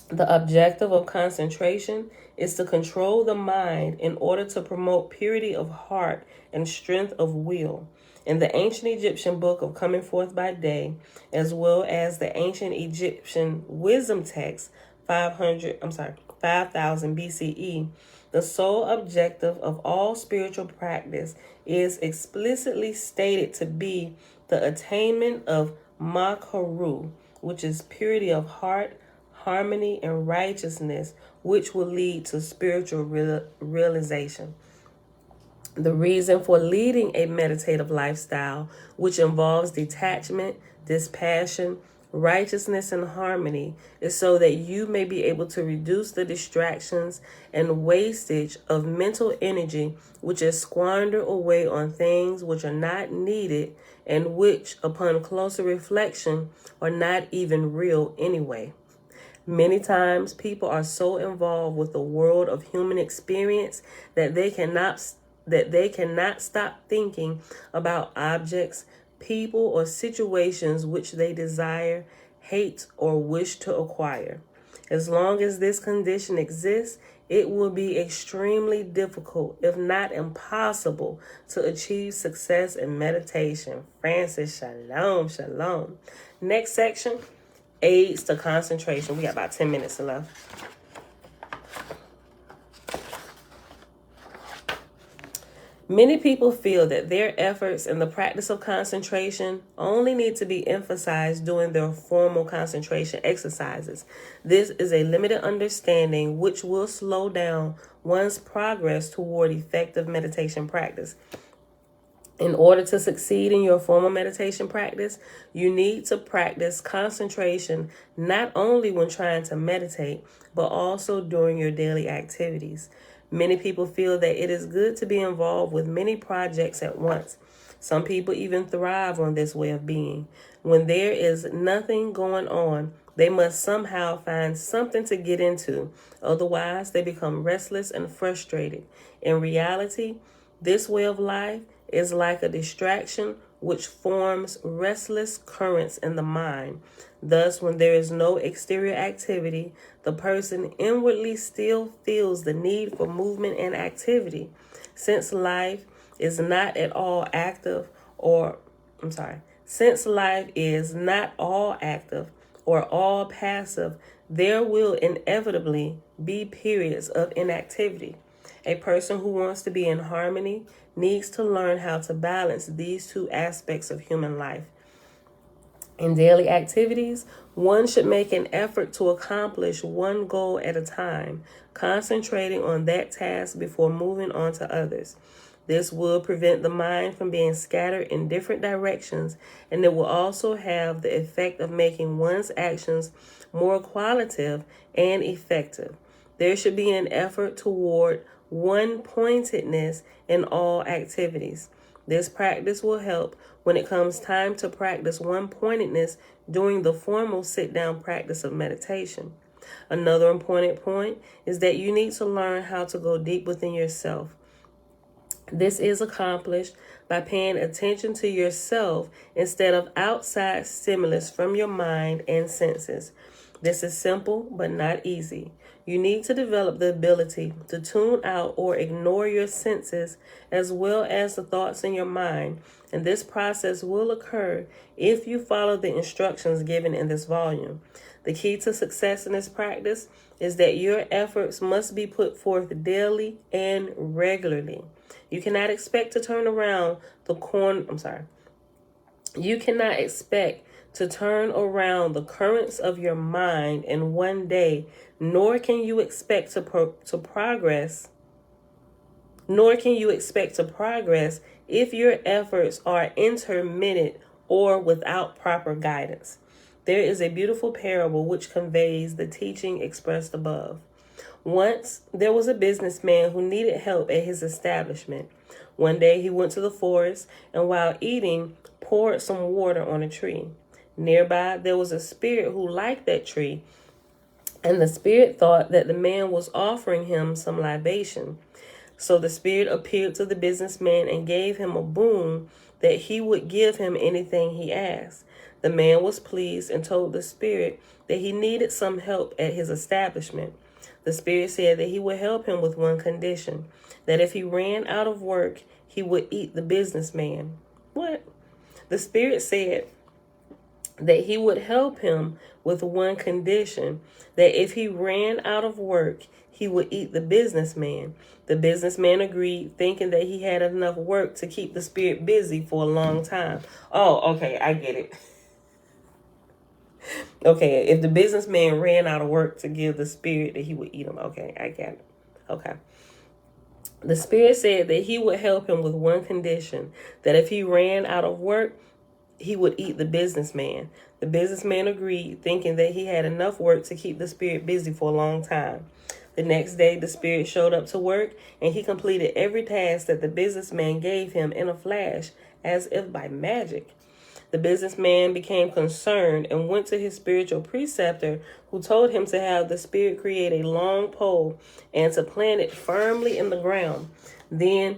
the objective of concentration is to control the mind in order to promote purity of heart and strength of will. In the ancient Egyptian book of Coming Forth by Day, as well as the ancient Egyptian wisdom text 5000 BCE, the sole objective of all spiritual practice is explicitly stated to be the attainment of makharu, which is purity of heart, harmony, and righteousness, which will lead to spiritual realization. The reason for leading a meditative lifestyle, which involves detachment, dispassion, righteousness, and harmony, is so that you may be able to reduce the distractions and wastage of mental energy which is squandered away on things which are not needed and which, upon closer reflection, are not even real anyway. Many times people are so involved with the world of human experience that they cannot stop thinking about objects, people, or situations which they desire, hate, or wish to acquire. As long as this condition exists, it will be extremely difficult, if not impossible, to achieve success in meditation. Francis, shalom, shalom. Next section, aids to concentration. We got about 10 minutes left. Many people feel that their efforts in the practice of concentration only need to be emphasized during their formal concentration exercises. This is a limited understanding which will slow down one's progress toward effective meditation practice. In order to succeed in your formal meditation practice, you need to practice concentration not only when trying to meditate, but also during your daily activities. Many people feel that it is good to be involved with many projects at once. Some people even thrive on this way of being. When there is nothing going on, they must somehow find something to get into. Otherwise, they become restless and frustrated. In reality, this way of life is like a distraction which forms restless currents in the mind. Thus, when there is no exterior activity, the person inwardly still feels the need for movement and activity. Since life is not all active or all passive, there will inevitably be periods of inactivity. A person who wants to be in harmony needs to learn how to balance these two aspects of human life. In daily activities, one should make an effort to accomplish one goal at a time, concentrating on that task before moving on to others. This will prevent the mind from being scattered in different directions, and it will also have the effect of making one's actions more qualitative and effective. There should be an effort toward one-pointedness in all activities. This practice will help when it comes time to practice one-pointedness during the formal sit-down practice of meditation. Another important point is that you need to learn how to go deep within yourself. This is accomplished by paying attention to yourself instead of outside stimulus from your mind and senses. This is simple but not easy. You need to develop the ability to tune out or ignore your senses as well as the thoughts in your mind, and this process will occur if you follow the instructions given in this volume. The key to success in this practice is that your efforts must be put forth daily and regularly. You cannot expect to turn around the currents of your mind in one day, nor can you expect to progress if your efforts are intermittent or without proper guidance. There is a beautiful parable which conveys the teaching expressed above. Once, there was a businessman who needed help at his establishment. One day, he went to the forest and while eating, poured some water on a tree. Nearby, there was a spirit who liked that tree, and the spirit thought that the man was offering him some libation. So the spirit appeared to the businessman and gave him a boon that he would give him anything he asked. The man was pleased and told the spirit that he needed some help at his establishment. The spirit said that he would help him with one condition, that if he ran out of work, he would eat the businessman. What? The spirit said that he would help him with one condition, that if he ran out of work, he would eat the businessman. The businessman agreed, thinking that he had enough work to keep the spirit busy for a long time. Oh, okay, I get it. Okay, if the businessman ran out of work to give the spirit that he would eat him. Okay, I get it. Okay. The spirit said that he would help him with one condition, that if he ran out of work, he would eat the businessman. The businessman agreed, thinking that he had enough work to keep the spirit busy for a long time. The next day, the spirit showed up to work, and he completed every task that the businessman gave him in a flash, as if by magic. The businessman became concerned and went to his spiritual preceptor, who told him to have the spirit create a long pole and to plant it firmly in the ground. Then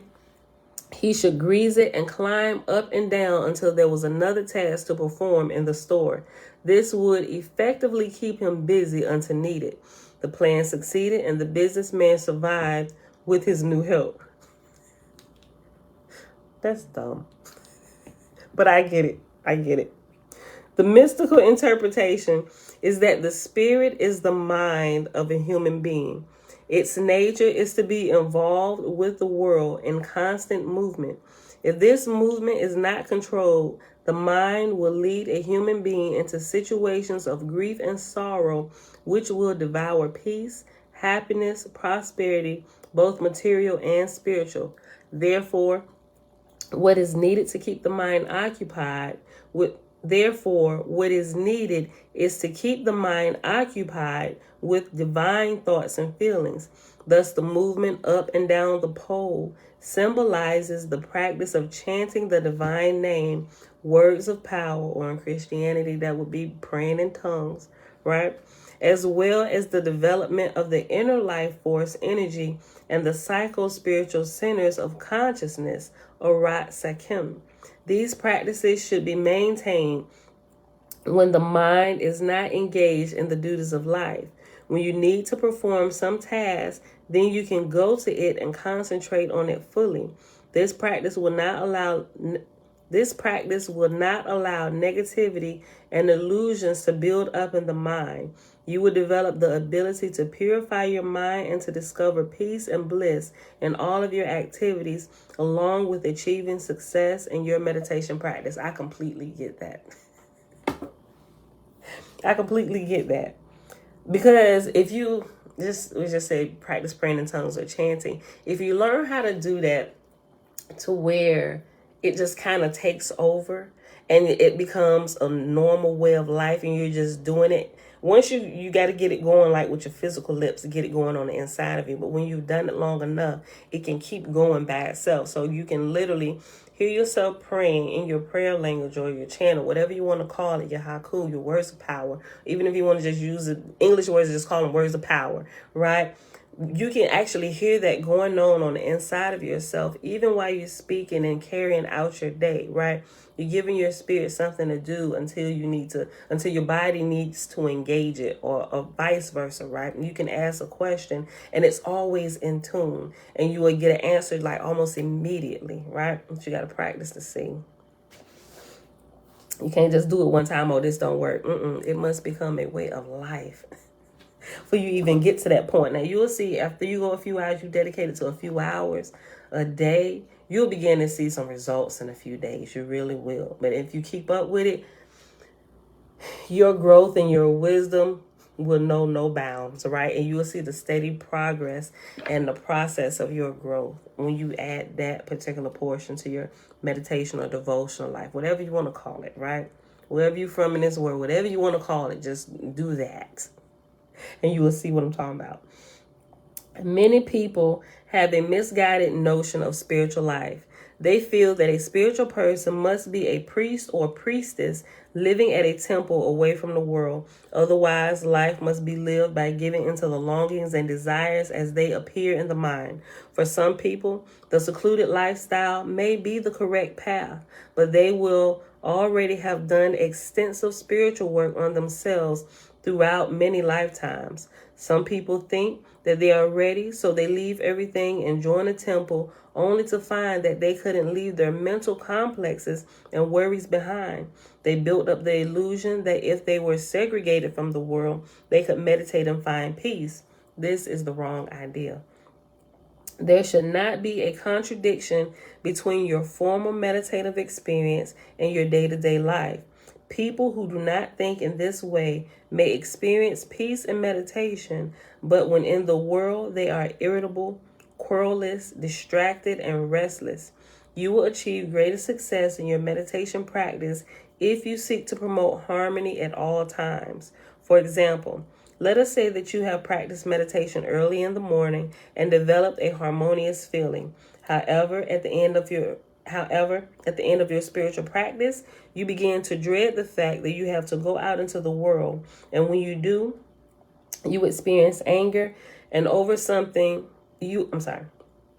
He should grease it and climb up and down until there was another task to perform in the store. This would effectively keep him busy until needed. The plan succeeded and the businessman survived with his new help. That's dumb. But I get it. I get it. The mystical interpretation is that the spirit is the mind of a human being. Its nature is to be involved with the world in constant movement. If this movement is not controlled, the mind will lead a human being into situations of grief and sorrow, which will devour peace, happiness, prosperity, both material and spiritual. Therefore, what is needed to keep the mind occupied with what is needed is to keep the mind occupied with divine thoughts and feelings. Thus, the movement up and down the pole symbolizes the practice of chanting the divine name, words of power, or in Christianity, that would be praying in tongues, right? As well as the development of the inner life force energy and the psycho-spiritual centers of consciousness, or Rat Sakim. These practices should be maintained when the mind is not engaged in the duties of life. When you need to perform some task, then you can go to it and concentrate on it fully. This practice will not allow negativity and illusions to build up in the mind. You will develop the ability to purify your mind and to discover peace and bliss in all of your activities, along with achieving success in your meditation practice. I completely get that. I completely get that. Because if you we just say practice praying in tongues or chanting, if you learn how to do that to where it just kind of takes over and it becomes a normal way of life and you're just doing it. Once you got to get it going, like with your physical lips, to get it going on the inside of you. But when you've done it long enough, it can keep going by itself. So you can literally hear yourself praying in your prayer language or your channel, whatever you want to call it, your haiku, your words of power. Even if you want to just use it, English words, just call them words of power, right? You can actually hear that going on the inside of yourself, even while you're speaking and carrying out your day, right? You're giving your spirit something to do until your body needs to engage it, or vice versa, right? And you can ask a question and it's always in tune and you will get an answer like almost immediately, right? But you got to practice to see. You can't just do it one time, oh, this don't work. It must become a way of life for you even get to that point. Now, you'll see after you go a few hours, you dedicate it to a few hours a day, you'll begin to see some results in a few days. You really will. But if you keep up with it, your growth and your wisdom will know no bounds, right? And you will see the steady progress and the process of your growth when you add that particular portion to your meditation or devotional life, whatever you want to call it, right? Wherever you're from in this world, whatever you want to call it, just do that. And you will see what I'm talking about. Many people have a misguided notion of spiritual life. They feel that a spiritual person must be a priest or priestess living at a temple away from the world. Otherwise, life must be lived by giving into the longings and desires as they appear in the mind. For some people, the secluded lifestyle may be the correct path, but they will already have done extensive spiritual work on themselves throughout many lifetimes. Some people think that they are ready, so they leave everything and join a temple, only to find that they couldn't leave their mental complexes and worries behind. They built up the illusion that if they were segregated from the world, they could meditate and find peace. This is the wrong idea. There should not be a contradiction between your formal meditative experience and your day-to-day life. People who do not think in this way may experience peace in meditation, but when in the world, they are irritable, querulous, distracted, and restless. You will achieve greater success in your meditation practice if you seek to promote harmony at all times. For example, let us say that you have practiced meditation early in the morning and developed a harmonious feeling. However, at the end of your spiritual practice, you begin to dread the fact that you have to go out into the world. And when you do, you experience anger and over something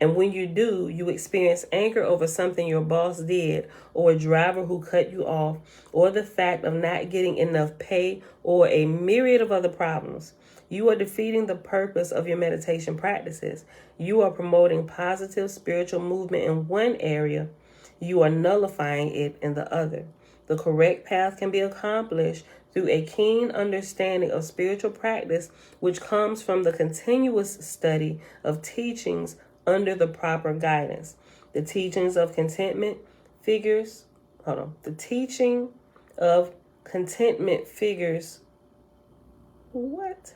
And when you do, you experience anger over something your boss did, or a driver who cut you off, or the fact of not getting enough pay, or a myriad of other problems. You are defeating the purpose of your meditation practices. You are promoting positive spiritual movement in one area. You are nullifying it in the other. The correct path can be accomplished through a keen understanding of spiritual practice, which comes from the continuous study of teachings under the proper guidance. The teachings of contentment figures, the teaching of contentment figures, what?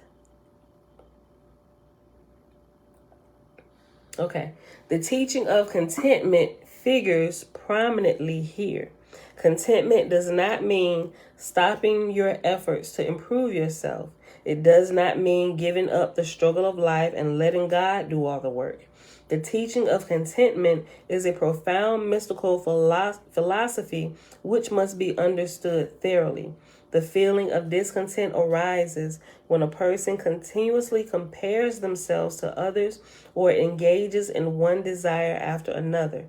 Okay, the teaching of contentment figures prominently here. Contentment does not mean stopping your efforts to improve yourself. It does not mean giving up the struggle of life and letting God do all the work. The teaching of contentment is a profound mystical philosophy which must be understood thoroughly. The feeling of discontent arises when a person continuously compares themselves to others or engages in one desire after another.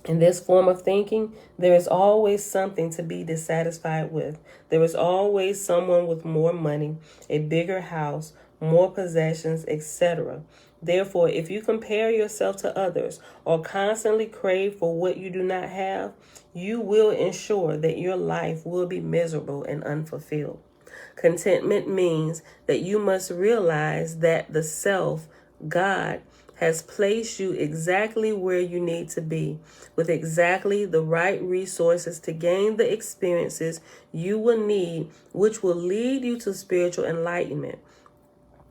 In this form of thinking, there is always something to be dissatisfied with. There is always someone with more money, a bigger house, more possessions, etc. Therefore, if you compare yourself to others or constantly crave for what you do not have, you will ensure that your life will be miserable and unfulfilled. Contentment means that you must realize that the self, God, has placed you exactly where you need to be, with exactly the right resources to gain the experiences you will need, which will lead you to spiritual enlightenment.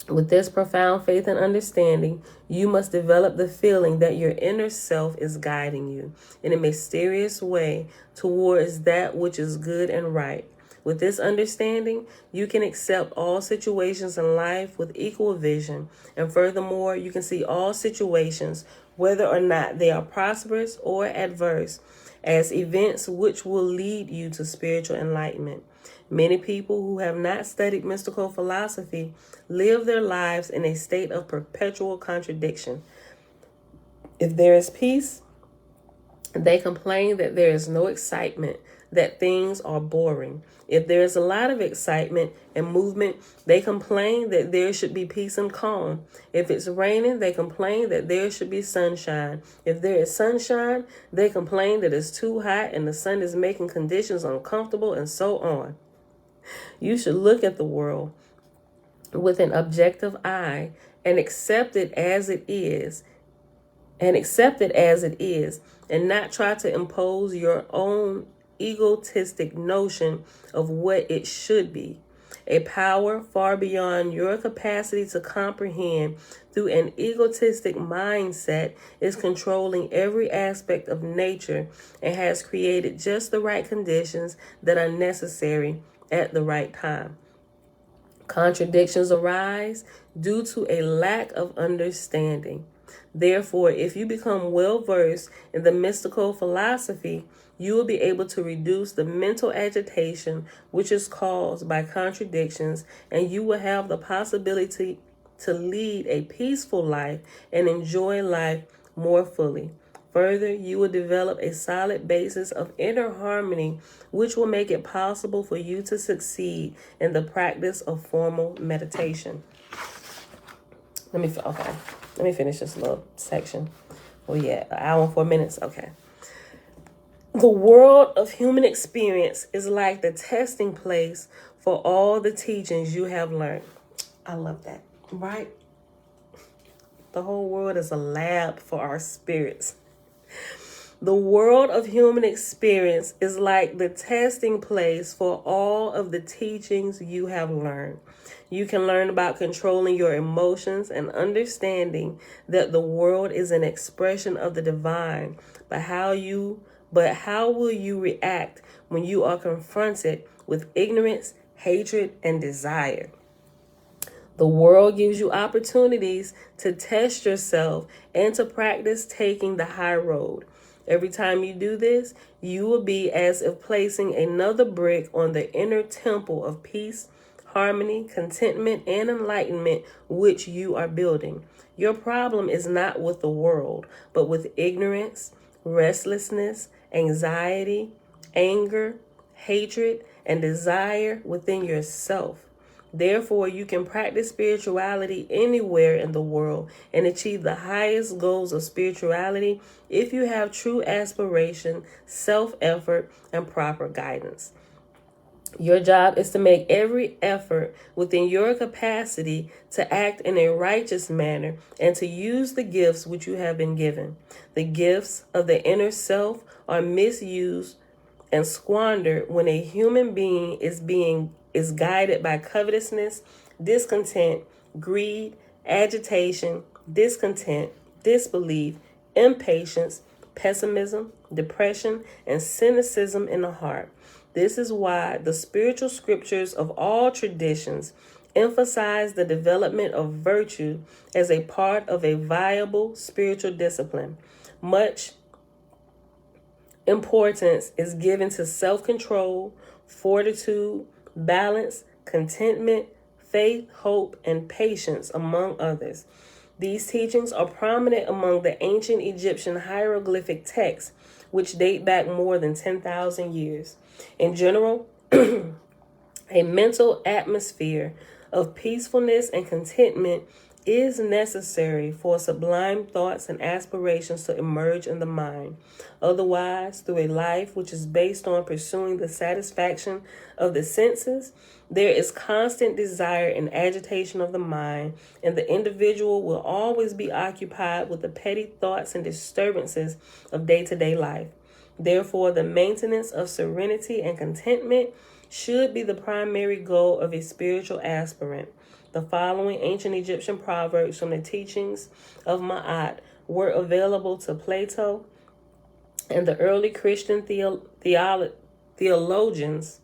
With this profound faith and understanding, you must develop the feeling that your inner self is guiding you in a mysterious way towards that which is good and right. With this understanding, you can accept all situations in life with equal vision. And furthermore, you can see all situations, whether or not they are prosperous or adverse, as events which will lead you to spiritual enlightenment. Many people who have not studied mystical philosophy live their lives in a state of perpetual contradiction. If there is peace, they complain that there is no excitement, that things are boring. If there is a lot of excitement and movement, they complain that there should be peace and calm. If it's raining, they complain that there should be sunshine. If there is sunshine, they complain that it's too hot and the sun is making conditions uncomfortable, and so on. You should look at the world with an objective eye and accept it as it is, and not try to impose your own egotistic notion of what it should be. A power far beyond your capacity to comprehend through an egotistic mindset is controlling every aspect of nature and has created just the right conditions that are necessary at the right time. Contradictions arise due to a lack of understanding. Therefore, if you become well versed in the mystical philosophy, you will be able to reduce the mental agitation which is caused by contradictions, and you will have the possibility to lead a peaceful life and enjoy life more fully. Further, you will develop a solid basis of inner harmony, which will make it possible for you to succeed in the practice of formal meditation. Let me finish this little section. Oh yeah, an hour and 4 minutes. Okay. The world of human experience is like the testing place for all the teachings you have learned. I love that, right? The whole world is a lab for our spirits. The world of human experience is like the testing place for all of the teachings you have learned. You can learn about controlling your emotions and understanding that the world is an expression of the divine. But how will you react when you are confronted with ignorance, hatred, and desire? The world gives you opportunities to test yourself and to practice taking the high road. Every time you do this, you will be as if placing another brick on the inner temple of peace, harmony, contentment, and enlightenment which you are building. Your problem is not with the world, but with ignorance, restlessness, anxiety, anger, hatred, and desire within yourself. Therefore, you can practice spirituality anywhere in the world and achieve the highest goals of spirituality if you have true aspiration, self-effort, and proper guidance. Your job is to make every effort within your capacity to act in a righteous manner and to use the gifts which you have been given. The gifts of the inner self are misused and squandered when a human being is guided by covetousness, discontent, greed, agitation, discontent, disbelief, impatience, pessimism, depression, and cynicism in the heart. This is why the spiritual scriptures of all traditions emphasize the development of virtue as a part of a viable spiritual discipline. Much importance is given to self-control, fortitude, balance, contentment, faith, hope, and patience, among others. These teachings are prominent among the ancient Egyptian hieroglyphic texts, which date back more than 10,000 years. In general, a mental atmosphere of peacefulness and contentment is necessary for sublime thoughts and aspirations to emerge in the mind. Otherwise, through a life which is based on pursuing the satisfaction of the senses, there is constant desire and agitation of the mind, and the individual will always be occupied with the petty thoughts and disturbances of day-to-day life. Therefore, the maintenance of serenity and contentment should be the primary goal of a spiritual aspirant. The following ancient Egyptian proverbs from the teachings of Ma'at were available to Plato and the early Christian theologians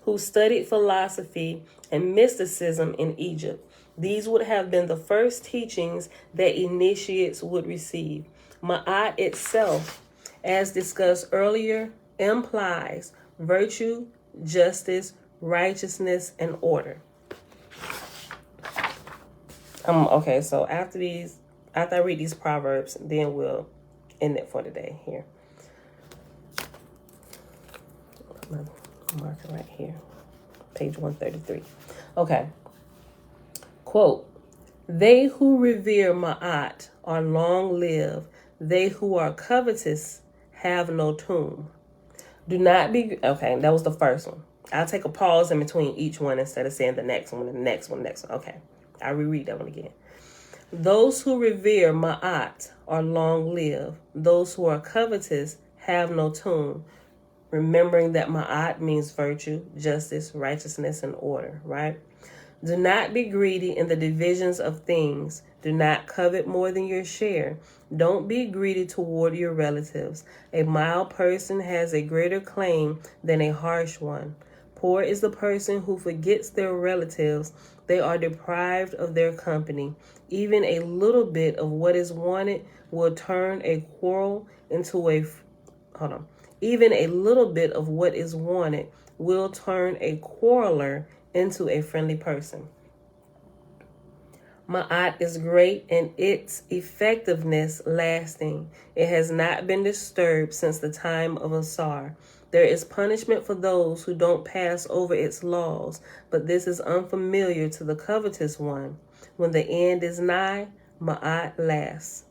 who studied philosophy and mysticism in Egypt. These would have been the first teachings that initiates would receive. Ma'at itself, as discussed earlier, implies virtue, justice, righteousness, and order. Okay, so after I read these proverbs, then we'll end it for today here. My marker right here, page 133. Okay. Quote, they who revere Ma'at are long-lived. They who are covetous have no tomb. Do not be... Okay, that was the first one. I'll take a pause in between each one instead of saying the next one, the next one, next one. Okay, I'll reread that one again. Those who revere Ma'at are long-lived. Those who are covetous have no tomb. Remembering that Ma'at means virtue, justice, righteousness, and order, right? Do not be greedy in the divisions of things. Do not covet more than your share. Don't be greedy toward your relatives. A mild person has a greater claim than a harsh one. Poor is the person who forgets their relatives. They are deprived of their company. Even a little bit of what is wanted will turn a quarrel into a... Even a little bit of what is wanted will turn a quarreler into a friendly person. Ma'at is great and its effectiveness lasting. It has not been disturbed since the time of Asar. There is punishment for those who don't pass over its laws, but this is unfamiliar to the covetous one. When the end is nigh, Ma'at lasts.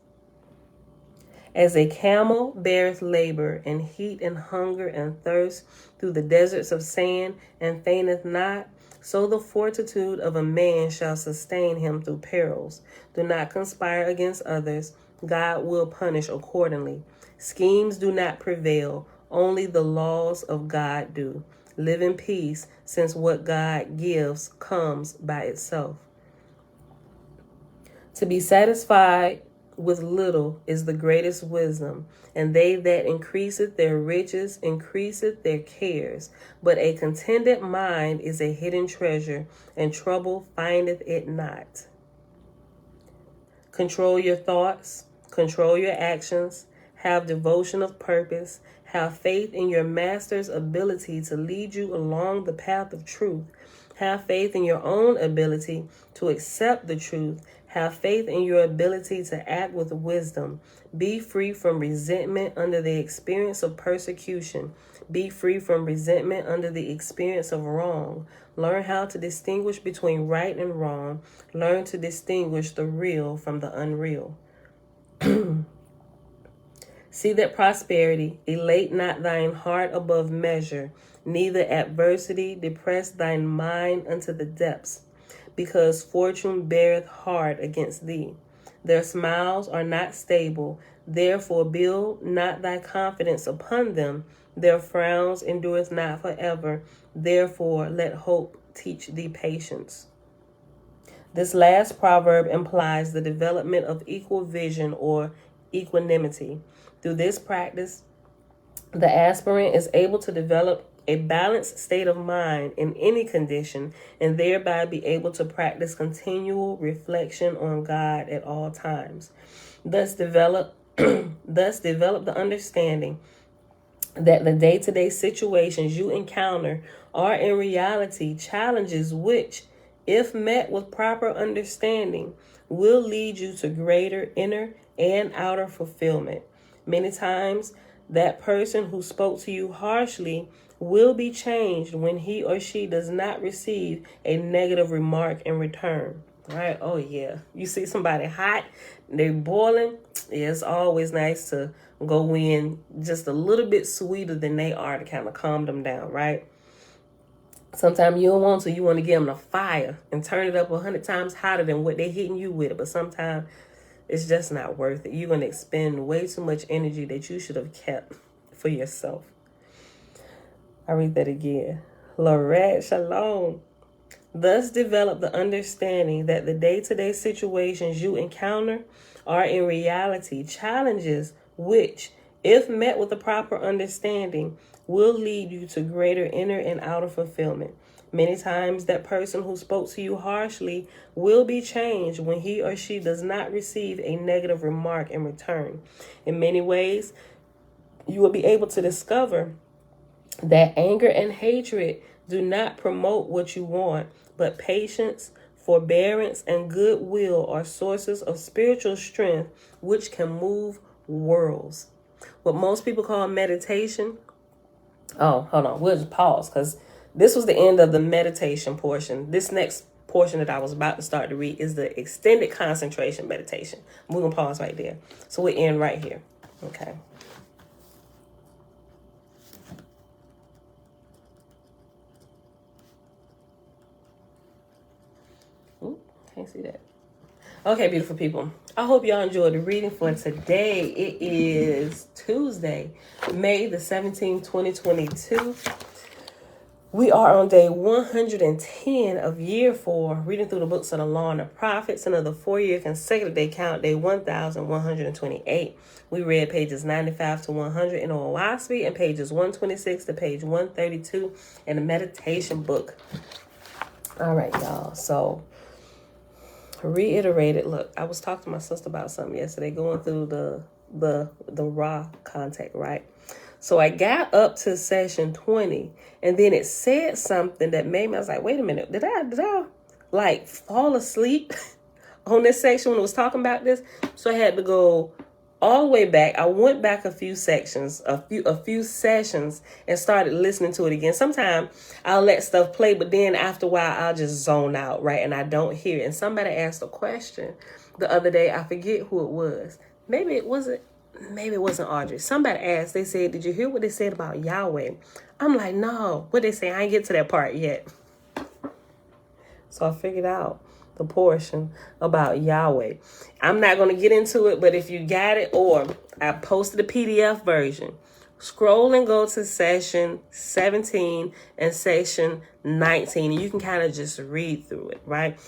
As a camel beareth labor and heat and hunger and thirst through the deserts of sand and fainteth not, so the fortitude of a man shall sustain him through perils. Do not conspire against others. God will punish accordingly. Schemes do not prevail. Only the laws of God do. Live in peace, since what God gives comes by itself. To be satisfied with little is the greatest wisdom, and they that increaseth their riches increaseth their cares. But a contented mind is a hidden treasure, and trouble findeth it not. Control your thoughts, control your actions, have devotion of purpose, have faith in your master's ability to lead you along the path of truth. Have faith in your own ability to accept the truth. Have faith in your ability to act with wisdom. Be free from resentment under the experience of persecution. Be free from resentment under the experience of wrong. Learn how to distinguish between right and wrong. Learn to distinguish the real from the unreal. See that prosperity, elate not thine heart above measure, neither adversity depress thine mind unto the depths, because fortune beareth hard against thee. Their smiles are not stable, therefore build not thy confidence upon them. Their frowns endureth not forever, therefore let hope teach thee patience. This last proverb implies the development of equal vision or equanimity. Through this practice, the aspirant is able to develop a balanced state of mind in any condition and thereby be able to practice continual reflection on God at all times. Thus develop the understanding that the day-to-day situations you encounter are in reality challenges which, if met with proper understanding, will lead you to greater inner and outer fulfillment. Many times, that person who spoke to you harshly will be changed when he or she does not receive a negative remark in return. Right? Oh, yeah. You see somebody hot, they're boiling. Yeah, it's always nice to go in just a little bit sweeter than they are to kind of calm them down, right? Sometimes you don't want to. You want to give them the fire and turn it up 100 times hotter than what they're hitting you with. But sometimes it's just not worth it. You're going to expend way too much energy that you should have kept for yourself. I read that again. Lorette, shalom. Thus develop the understanding that the day-to-day situations you encounter are in reality challenges which, if met with the proper understanding, will lead you to greater inner and outer fulfillment. Many times that person who spoke to you harshly will be changed when he or she does not receive a negative remark in return. In many ways, you will be able to discover that anger and hatred do not promote what you want, but patience, forbearance, and goodwill are sources of spiritual strength which can move worlds. What most people call meditation. Oh, hold on. We'll just pause because this was the end of the meditation portion. This next portion that I was about to start to read is the extended concentration meditation. We're going to pause right there. So we'll end right here. Okay. Ooh, can't see that. Okay, beautiful people. I hope y'all enjoyed the reading for today. It is Tuesday, May the 17th, 2022. We are on day 110 of year 4, reading through the books of the Law and the Prophets, another 4-year consecutive day count, day 1128. We read pages 95 to 100 in Oahspe and pages 126 to page 132 in the meditation book. All right, y'all. So, reiterated. Look, I was talking to my sister about something yesterday, going through the raw contact, right? So I got up to session 20, and then it said something that made me, I was like, wait a minute, did I like fall asleep on this section when it was talking about this? So I had to go all the way back. I went back a few sections, a few sessions, and started listening to it again. Sometimes I'll let stuff play, but then after a while I'll just zone out, right? And I don't hear it. And somebody asked a question the other day. I forget who it was. Maybe it wasn't Audrey. Somebody asked, they said, did you hear what they said about Yahweh? I'm like, no. What they say? I ain't get to that part yet. So I figured out the portion about Yahweh. I'm not going to get into it, but if you got it, or I posted a PDF version, scroll and go to session 17 and session 19, and you can kind of just read through it, right?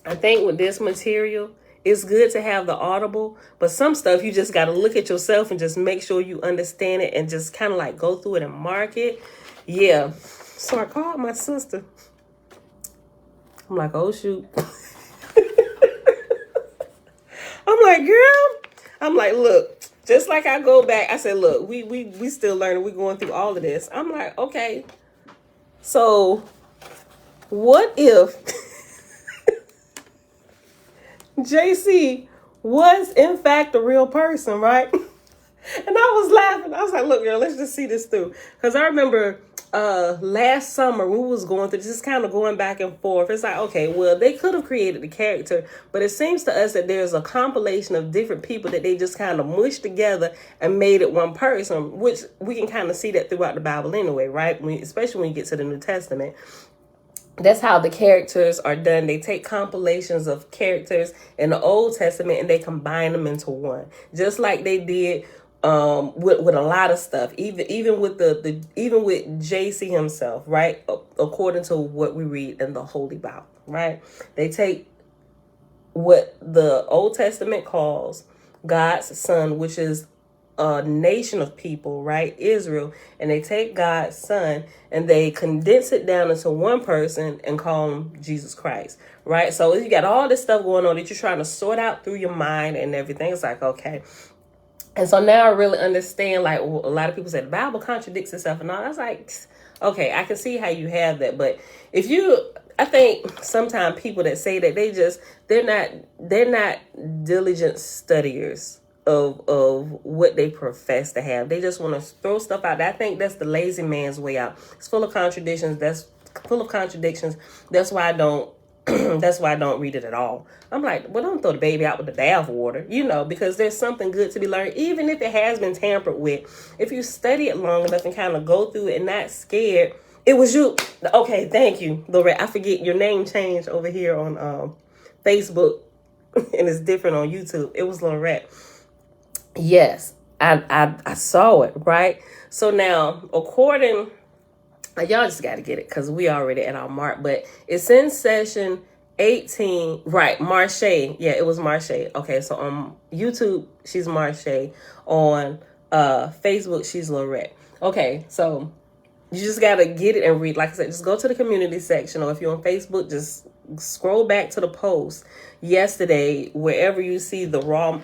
I think with this material, it's good to have the audible, but some stuff you just got to look at yourself and just make sure you understand it and just kind of like go through it and mark it. Yeah. So I called my sister. I'm like, oh, shoot. I'm like, girl. I'm like, look, just like I go back. I said, look, we still learning. We going through all of this. I'm like, okay. So What if JC was in fact a real person, right? And I was laughing. I was like, look, girl, let's just see this through. Because I remember last summer we was going through just kind of going back and forth. It's like, okay, well, they could have created the character, but it seems to us that there's a compilation of different people that they just kind of mushed together and made it one person, which we can kind of see that throughout the Bible anyway, right? Especially when you get to the New Testament. That's how the characters are done. They take compilations of characters in the Old Testament and they combine them into one, just like they did with a lot of stuff, even with even with JC himself, right? According to what we read in the Holy Bible, right? They take what the Old Testament calls God's son, which is a nation of people, right? Israel. And they take God's son and they condense it down into one person and call him Jesus Christ, right? So you got all this stuff going on that you're trying to sort out through your mind and everything. It's like, okay. And so now I really understand, like, a lot of people say the Bible contradicts itself and all. I was like, okay, I can see how you have that. But I think sometimes people that say that they're not diligent studiers of what they profess to have. They just want to throw stuff out there. I think that's the lazy man's way out. It's full of contradictions. That's why I don't that's why I don't read it at all. I'm like, well, don't throw the baby out with the bath water, because there's something good to be learned, even if it has been tampered with. If you study it long enough and kind of go through it and not scared, it was you. Okay, thank you, Lorette. I forget your name changed over here on Facebook, and it's different on YouTube. It was Lorette. Yes, I saw it, right? So now, y'all just got to get it because we already at our mark, but it's in session 18, right? Marche. Yeah, it was Marche. Okay, so on YouTube, she's Marche. On Facebook, she's Lorette. Okay, so you just got to get it and read. Like I said, just go to the community section, or if you're on Facebook, just scroll back to the post yesterday, wherever you see the raw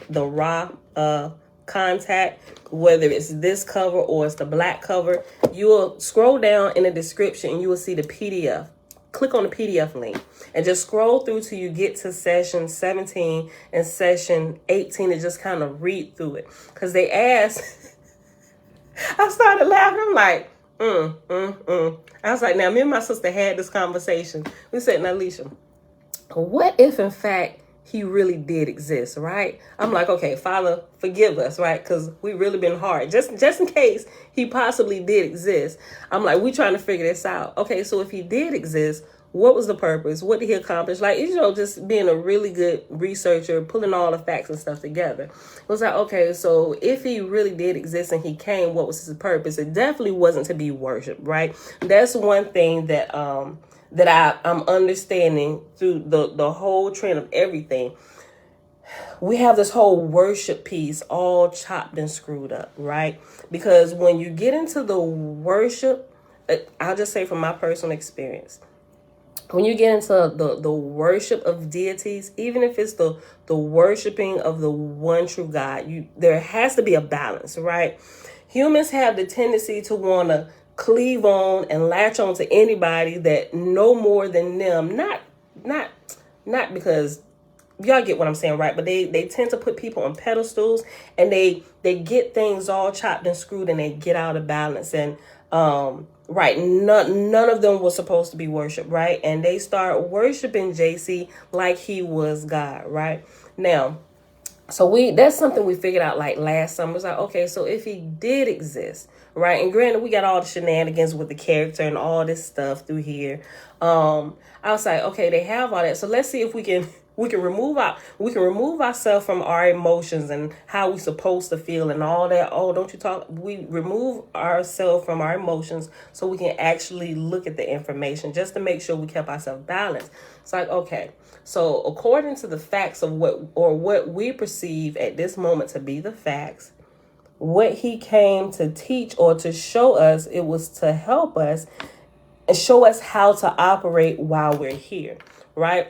contact, whether it's this cover or it's the black cover, you will scroll down in the description and you will see the PDF. Click on the PDF link and just scroll through till you get to session 17 and session 18 and just kind of read through it. Because they asked, I started laughing. I'm like, I was like, now me and my sister had this conversation. We said, now, Alicia, what if in fact he really did exist, right? I'm like, okay, Father, forgive us, right? Because we really been hard. Just in case he possibly did exist. I'm like, we trying to figure this out. Okay, so if he did exist, what was the purpose? What did he accomplish? Like, just being a really good researcher, pulling all the facts and stuff together. It was like, okay, so if he really did exist and he came, what was his purpose? It definitely wasn't to be worshipped, right? That's one thing that I'm understanding through the whole trend of everything. We have this whole worship piece all chopped and screwed up, right? Because when you get into the worship, I'll just say from my personal experience, when you get into the worship of deities, even if it's the worshiping of the one true God, there has to be a balance, right? Humans have the tendency to want to cleave on and latch on to anybody that know more than them. Not because y'all get what I'm saying, right? But they tend to put people on pedestals and they get things all chopped and screwed and they get out of balance. And right, none of them was supposed to be worshipped, right? And they start worshiping JC like he was God, right? Now, so that's something we figured out like last summer. It's like, okay, so if he did exist, right? And granted, we got all the shenanigans with the character and all this stuff through here. I was like, okay, they have all that. So let's see if we can remove ourselves from our emotions and how we supposed to feel and all that. Oh, don't you talk? We remove ourselves from our emotions so we can actually look at the information just to make sure we kept ourselves balanced. It's like, okay, so according to the facts of what we perceive at this moment to be the facts, what he came to teach or to show us, it was to help us and show us how to operate while we're here, right?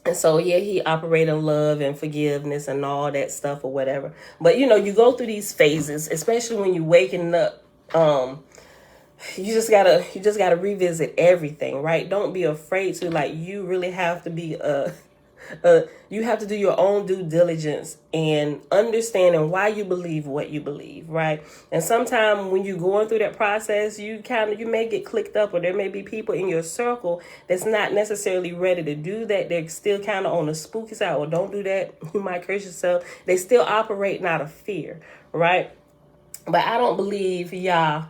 And so, yeah, he operated in love and forgiveness and all that stuff or whatever. But, you go through these phases, especially when you're waking up. you just gotta revisit everything, right? Don't be afraid to, like, you really have to be you have to do your own due diligence and understanding why you believe what you believe, right? And sometimes when you're going through that process, you may get clicked up, or there may be people in your circle that's not necessarily ready to do that. They're still kind of on the spooky side, or don't do that, you might curse yourself. They still operate out of fear, right? But I don't believe y'all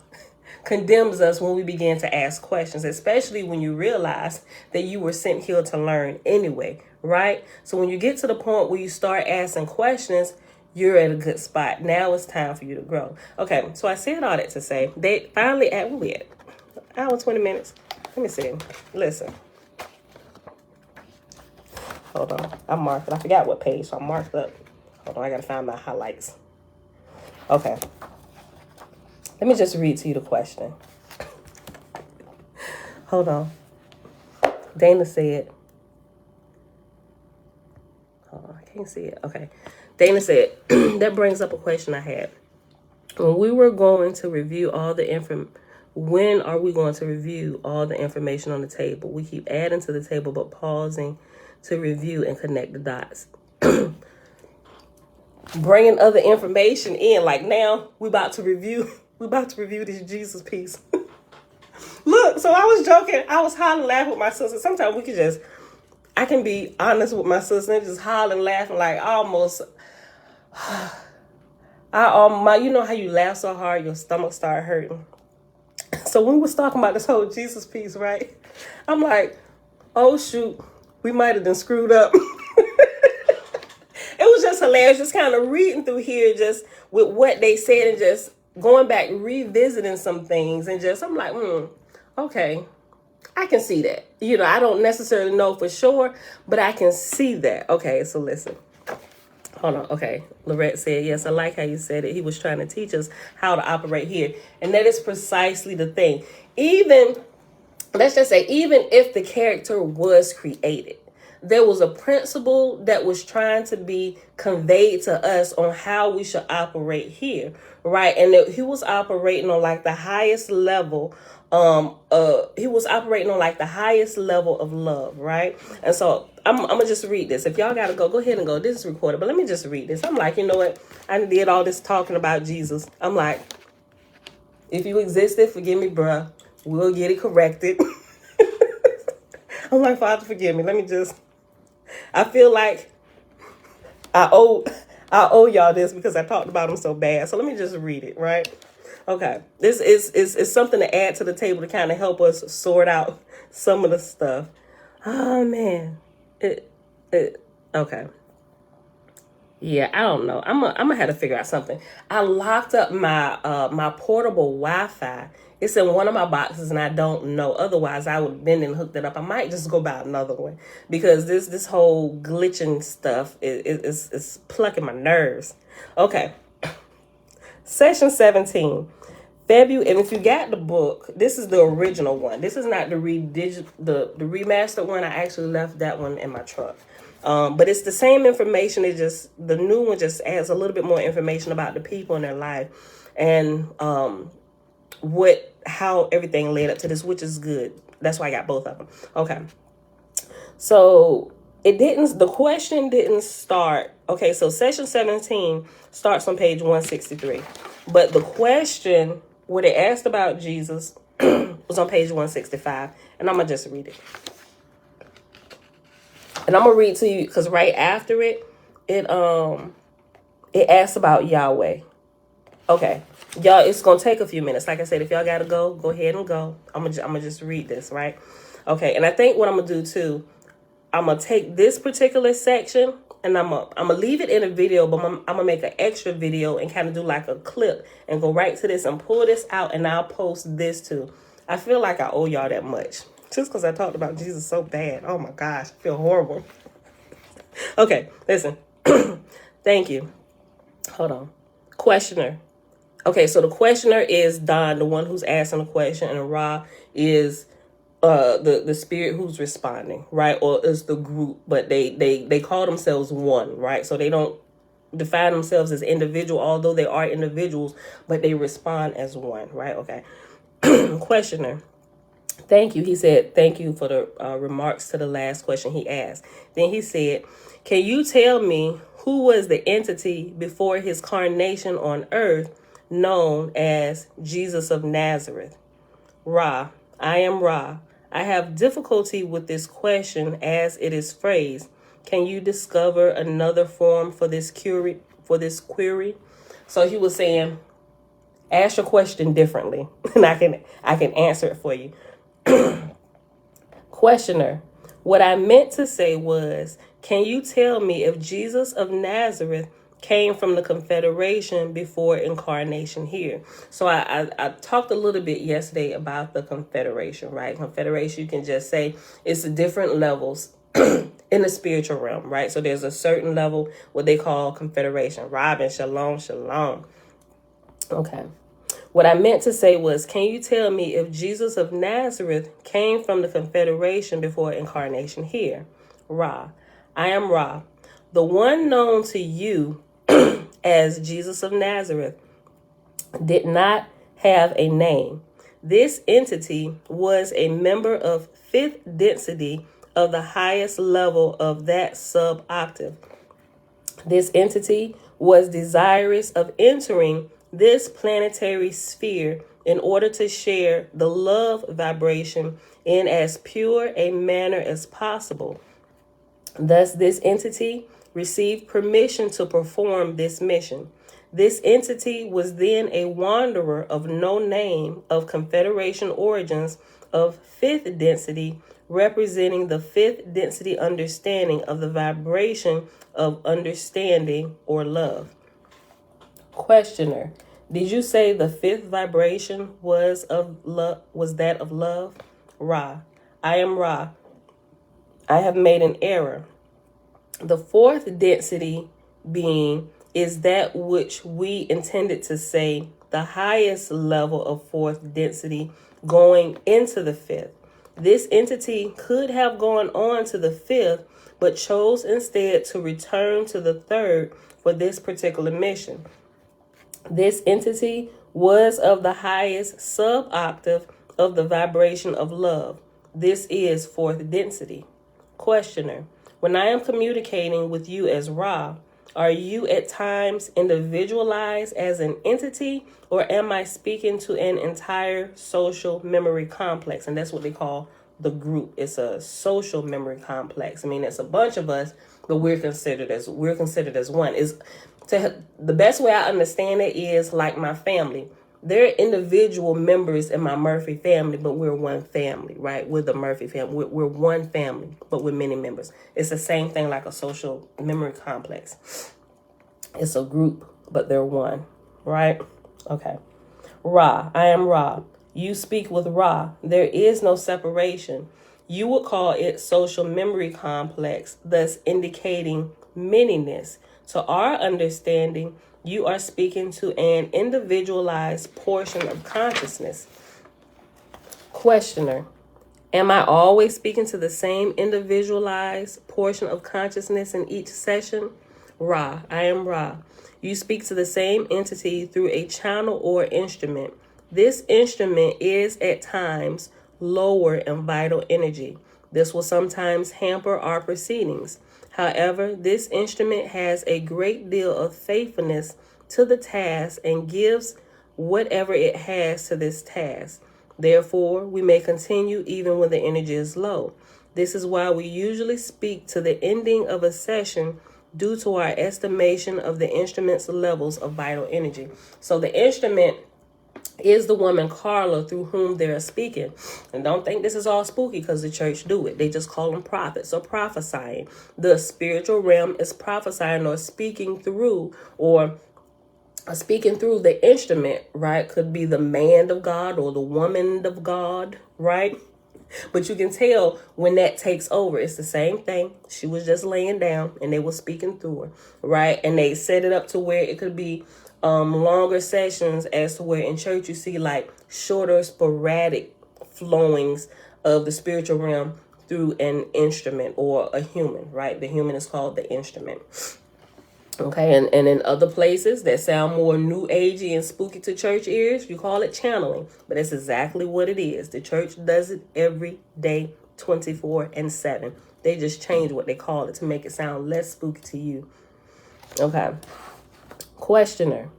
condemns us when we begin to ask questions, especially when you realize that you were sent here to learn anyway, right? So when you get to the point where you start asking questions, you're at a good spot. Now it's time for you to grow. Okay, so I said all that to say, they finally at, where we at? Hour, 20 minutes. Let me see. Listen. Hold on. I marked it. I forgot what page, so I marked up. Hold on, I gotta find my highlights. Okay. Let me just read to you the question. Hold on. Dana said, hold on, I can't see it. Okay. Dana said, that brings up a question I had. When we were going to review all the when are we going to review all the information on the table? We keep adding to the table, but pausing to review and connect the dots. Bringing other information in, like now we're about to review this Jesus piece. Look, so I was joking. I was hollering, laughing with my sister. Sometimes I can be honest with my sister and just hollering, laughing, like almost. You know how you laugh so hard your stomach start hurting. So when we was talking about this whole Jesus piece, right? I'm like, oh shoot, we might have been screwed up. It was just hilarious, just kind of reading through here, just with what they said, and just going back, revisiting some things, and just, I'm like, okay, I can see that. You know, I don't necessarily know for sure, but I can see that. Okay, so listen. Hold on. Okay. Lorette said, yes, I like how you said it. He was trying to teach us how to operate here. And that is precisely the thing. Let's just say, even if the character was created, there was a principle that was trying to be conveyed to us on how we should operate here, right? And he was operating on like the highest level. He was operating on like the highest level of love, right? And so I'm gonna just read this. If y'all gotta go ahead and go. This is recorded, but let me just read this. I'm like, you know what? I did all this talking about Jesus. I'm like, if you existed, forgive me, bruh. We'll get it corrected. I'm like, Father, forgive me. I feel like I owe y'all this because I talked about him so bad. So let me just read it, right? Okay. This is something to add to the table to kind of help us sort out some of the stuff. Oh man. Okay. Yeah, I don't know. I'm gonna have to figure out something. I locked up my my portable Wi-Fi. It's in one of my boxes, and I don't know. Otherwise, I would have been and hooked it up. I might just go buy another one because this whole glitching stuff is plucking my nerves. Okay, Session 17, February. And if you got the book, this is the original one. This is not the remastered one. I actually left that one in my trunk. But it's the same information. It just, the new one just adds a little bit more information about the people in their life and how everything led up to this, which is good. That's why I got both of them. Okay. So the question didn't start. Okay. So session 17 starts on page 163, but the question where they asked about Jesus was on page 165, and I'm going to just read it. And I'm going to read to you because right after it asks about Yahweh. Okay. Y'all, it's going to take a few minutes. Like I said, if y'all got to go ahead and go. I'm going to just read this, right? Okay. And I think what I'm going to do too, I'm going to take this particular section and I'm going to leave it in a video, but I'm going to make an extra video and kind of do like a clip and go right to this and pull this out, and I'll post this too. I feel like I owe y'all that much. Just because I talked about Jesus so bad. Oh my gosh, I feel horrible. Okay, listen. Thank you. Hold on. Questioner. Okay, so the questioner is Don, the one who's asking the question, and Ra is the spirit who's responding, right? Or is the group, but they call themselves one, right? So they don't define themselves as individual, although they are individuals, but they respond as one, right? Okay. Questioner. Thank you. He said, thank you for the remarks to the last question he asked. Then he said, can you tell me who was the entity before his carnation on earth known as Jesus of Nazareth? Ra. I am Ra. I have difficulty with this question as it is phrased. Can you discover another form for this query? So he was saying, ask your question differently, and I can answer it for you. Questioner, what I meant to say was, can you tell me if Jesus of Nazareth came from the Confederation before incarnation here? So I talked a little bit yesterday about the Confederation, right? Confederation, you can just say it's the different levels in the spiritual realm, right? So there's a certain level, what they call Confederation. Robin, shalom, shalom. Okay. What I meant to say was, can you tell me if Jesus of Nazareth came from the Confederation before incarnation here? Ra. I am Ra. The one known to you as Jesus of Nazareth did not have a name. This entity was a member of fifth density of the highest level of that sub-octave. This entity was desirous of entering this planetary sphere in order to share the love vibration in as pure a manner as possible. Thus, this entity received permission to perform this mission. This entity was then a wanderer of no name, of Confederation origins, of fifth density, representing the fifth density understanding of the vibration of understanding or love. Questioner, did you say the fifth vibration was of love? Was that of love? Ra. I am Ra. I have made an error. The fourth density being is that which we intended to say the highest level of fourth density going into the fifth. This entity could have gone on to the fifth, but chose instead to return to the third for this particular mission. This entity was of the highest sub-octave of the vibration of love. This is fourth density. Questioner, when I am communicating with you as Ra, are you at times individualized as an entity, or am I speaking to an entire social memory complex? And that's what they call the group. It's a social memory complex. I mean, it's a bunch of us, but we're considered as one. The best way I understand it is like my family. They're individual members in my Murphy family, but we're one family, right? We're the Murphy family. We're one family, but with many members. It's the same thing like a social memory complex. It's a group, but they're one, right? Okay. Ra, I am Ra. You speak with Ra. There is no separation. You would call it social memory complex, thus indicating manyness. To our understanding, you are speaking to an individualized portion of consciousness. Questioner, am I always speaking to the same individualized portion of consciousness in each session? Ra, I am Ra. You speak to the same entity through a channel or instrument. This instrument is at times lower in vital energy. This will sometimes hamper our proceedings. However, this instrument has a great deal of faithfulness to the task and gives whatever it has to this task. Therefore, we may continue even when the energy is low. This is why we usually speak to the ending of a session due to our estimation of the instrument's levels of vital energy. So the instrument is the woman Carla through whom they're speaking. And don't think this is all spooky because the church do it. They just call them prophets or prophesying. The spiritual realm is prophesying or speaking through the instrument, right? Could be the man of God or the woman of God, right? But you can tell when that takes over, it's the same thing. She was just laying down and they were speaking through her, right? And they set it up to where it could be longer sessions, as to where in church you see like shorter sporadic flowings of the spiritual realm through an instrument or a human, right? The human is called the instrument. Okay, and in other places that sound more new agey and spooky to church ears, you call it channeling. But that's exactly what it is. The church does it every day, 24/7. They just change what they call it to make it sound less spooky to you. Okay. Questioner.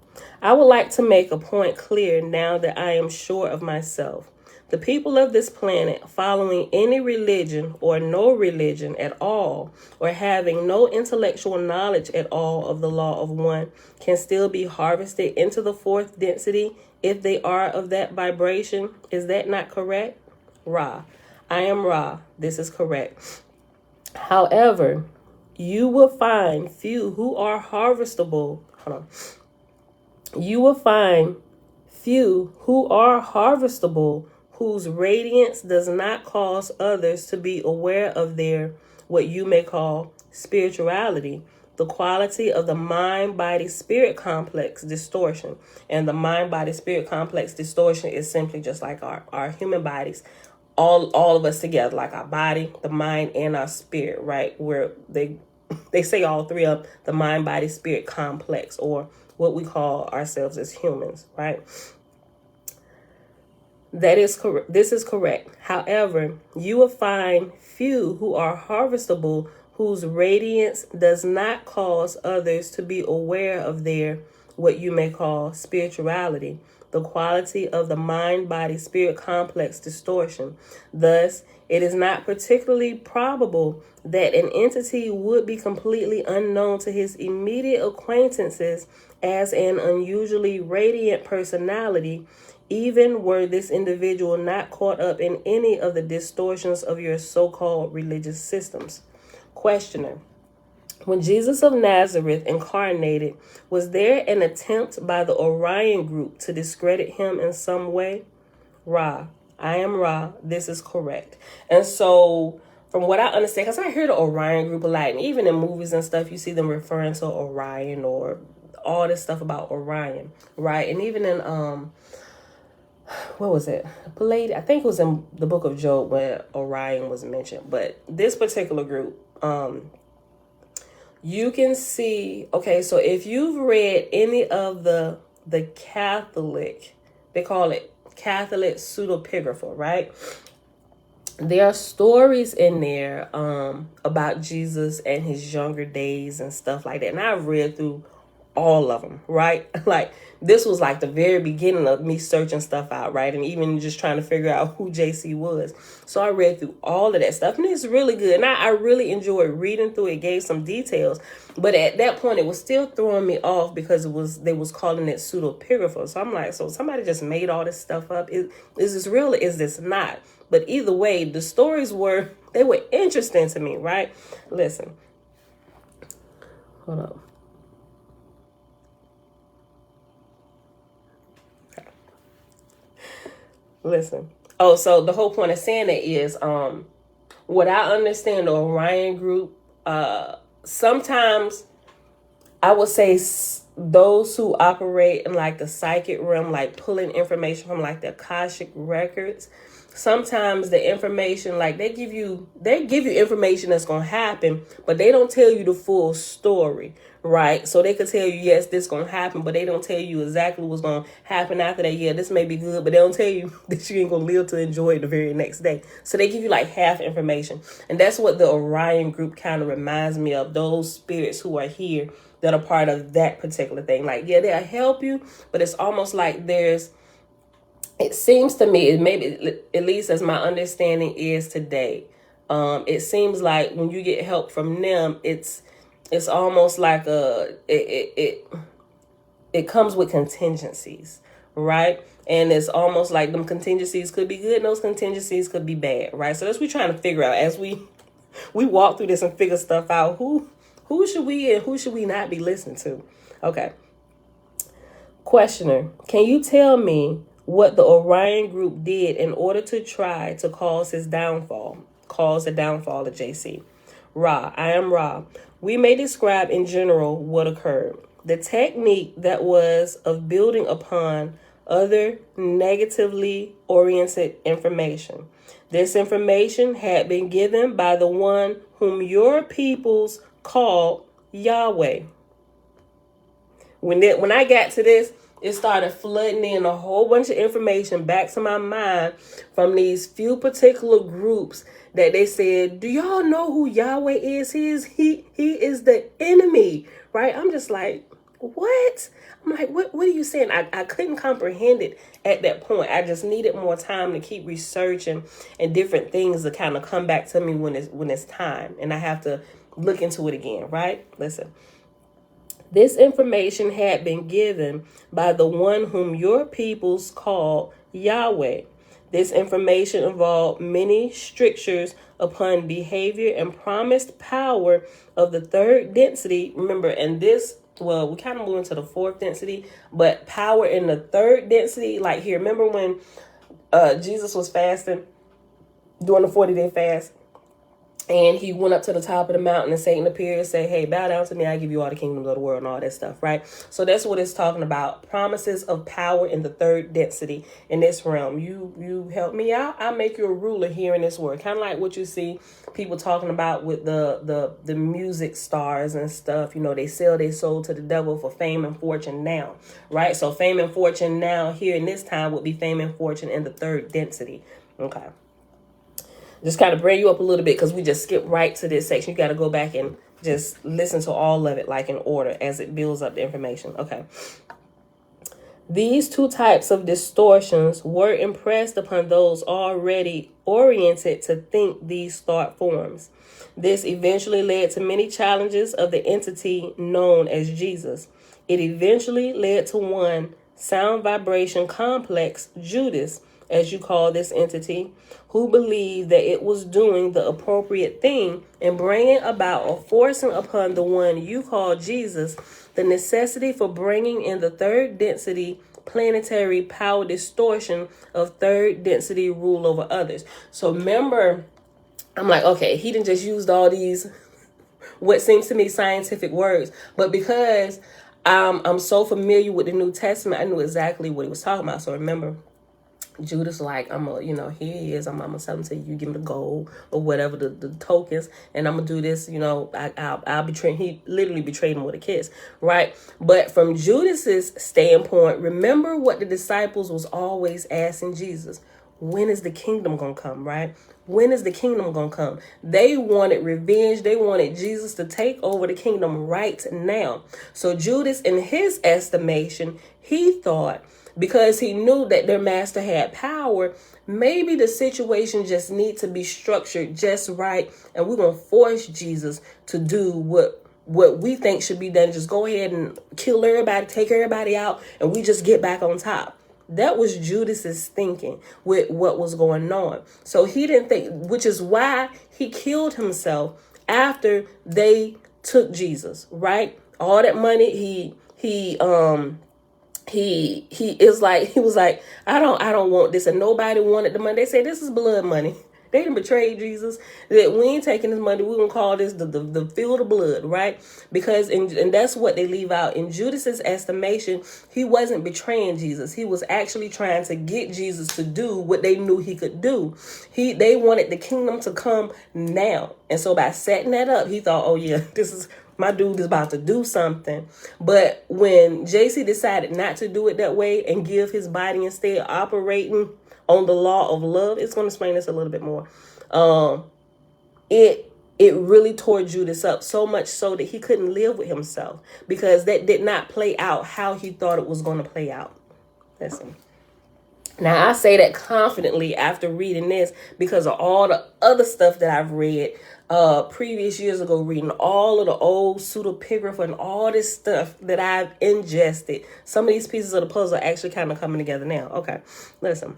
I would like to make a point clear now that I am sure of myself. The people of this planet, following any religion or no religion at all, or having no intellectual knowledge at all of the law of one, can still be harvested into the fourth density if they are of that vibration. Is that not correct? Ra. I am Ra. This is correct. However, you will find few who are harvestable. Hold on. You will find few who are harvestable, whose radiance does not cause others to be aware of their, what you may call, spirituality, the quality of the mind-body-spirit complex distortion. And the mind-body-spirit complex distortion is simply just like our human bodies, all of us together, like our body, the mind, and our spirit, right? Where they say all three of the mind-body-spirit complex, or what we call ourselves as humans, right? That is correct. This is correct. However, you will find few who are harvestable, whose radiance does not cause others to be aware of their, what you may call, spirituality, the quality of the mind-body-spirit complex distortion. Thus, it is not particularly probable that an entity would be completely unknown to his immediate acquaintances as an unusually radiant personality, even were this individual not caught up in any of the distortions of your so-called religious systems. Questioner. When Jesus of Nazareth incarnated, was there an attempt by the Orion group to discredit him in some way? Ra. I am Ra. This is correct. And so, from what I understand, because I hear the Orion group a lot, and even in movies and stuff, you see them referring to Orion or all this stuff about Orion, right? And even in what was it? Palladium. I think it was in the book of Job where Orion was mentioned. But this particular group, you can see, okay, so if you've read any of the Catholic, they call it Catholic pseudepigrapha, right? There are stories in there about Jesus and his younger days and stuff like that. And I've read through all of them, right? Like, this was like the very beginning of me searching stuff out, right? And even just trying to figure out who JC was. So I read through all of that stuff, and it's really good. And I really enjoyed reading through it, gave some details. But at that point, it was still throwing me off because they was calling it pseudepigrapha. So I'm like, so somebody just made all this stuff up. Is this real or is this not? But either way, the stories were interesting to me, right? Listen. Hold on. Listen. Oh, so the whole point of saying that is, what I understand the Orion group, sometimes I would say those who operate in like the psychic realm, like pulling information from like the Akashic records, sometimes the information, like they give you information that's going to happen, but they don't tell you the full story, right? So they could tell you, yes, this going to happen, but they don't tell you exactly what's going to happen after that. Yeah, this may be good, but they don't tell you that you ain't going to live to enjoy it the very next day. So they give you like half information. And that's what the Orion group kind of reminds me of, those spirits who are here that are part of that particular thing. Like, yeah, they'll help you, but it's almost like it seems to me, maybe at least as my understanding is today, it seems like when you get help from them, it's almost like it comes with contingencies, right? And it's almost like them contingencies could be good and those contingencies could be bad, right? So that's what we're trying to figure out as we walk through this and figure stuff out. Who should we and who should we not be listening to? Okay. Questioner, can you tell me what the Orion group did in order to try to cause the downfall of JC? Ra, I am Ra. We may describe in general what occurred. The technique that was of building upon other negatively oriented information. This information had been given by the one whom your peoples called Yahweh. When I got to this, it started flooding in a whole bunch of information back to my mind from these few particular groups that they said, do y'all know who Yahweh is? He is the enemy, right? I'm just like, what? I'm like, what are you saying? I couldn't comprehend it at that point. I just needed more time to keep researching and different things to kind of come back to me when it's time. And I have to look into it again, right? Listen. This information had been given by the one whom your peoples call Yahweh. This information involved many strictures upon behavior and promised power of the third density. Remember, and this, well, we kind of move into the fourth density, but power in the third density, like here, remember when Jesus was fasting, doing the 40-day fast? And he went up to the top of the mountain and Satan appeared and said, hey, bow down to me. I give you all the kingdoms of the world and all that stuff, right? So that's what it's talking about. Promises of power in the third density in this realm. You help me out. I'll make you a ruler here in this world. Kind of like what you see people talking about with the music stars and stuff. You know, they sell their soul to the devil for fame and fortune now, right? So fame and fortune now here in this time would be fame and fortune in the third density. Okay. Just kind of bring you up a little bit because we just skipped right to this section. You got to go back and just listen to all of it like in order as it builds up the information. Okay. These two types of distortions were impressed upon those already oriented to think these thought forms. This eventually led to many challenges of the entity known as Jesus. It eventually led to one sound vibration complex, Judas, as you call this entity, who believed that it was doing the appropriate thing and bringing about or forcing upon the one you call Jesus the necessity for bringing in the third density planetary power distortion of third density rule over others. So remember, I'm like, okay, he didn't just use all these, what seems to me scientific words, but because I'm so familiar with the New Testament, I knew exactly what he was talking about. So remember, Judas like, here he is. I'm gonna sell him to you. You give him the gold or whatever, the tokens, and I'm gonna do this. I'll betray him. He literally betrayed him with a kiss, right? But from Judas's standpoint, remember what the disciples was always asking Jesus: when is the kingdom gonna come, right? When is the kingdom gonna come? They wanted revenge. They wanted Jesus to take over the kingdom right now. So Judas, in his estimation, he thought, because he knew that their master had power, maybe the situation just needs to be structured just right, and we're going to force Jesus to do what we think should be done. Just go ahead and kill everybody, take everybody out, and we just get back on top. That was Judas's thinking with what was going on. So he didn't think, which is why he killed himself after they took Jesus, right? All that money, he was like, I don't want this, and nobody wanted the money. They said this is blood money. They didn't betray Jesus. That we ain't taking this money. We're gonna call this the field of blood, right? Because and that's what they leave out. In Judas's estimation, he wasn't betraying Jesus. He was actually trying to get Jesus to do what they knew he could do. They wanted the kingdom to come now, and so by setting that up, he thought, oh yeah, this is. My dude is about to do something. But when JC decided not to do it that way and give his body instead operating on the law of love, it's going to explain this a little bit more. It really tore Judas up, so much so that he couldn't live with himself because that did not play out how he thought it was going to play out. Listen. Now, I say that confidently after reading this because of all the other stuff that I've read previous years ago, reading all of the old pseudepigrapha and all this stuff that I've ingested. Some of these pieces of the puzzle are actually kind of coming together now. Okay, listen.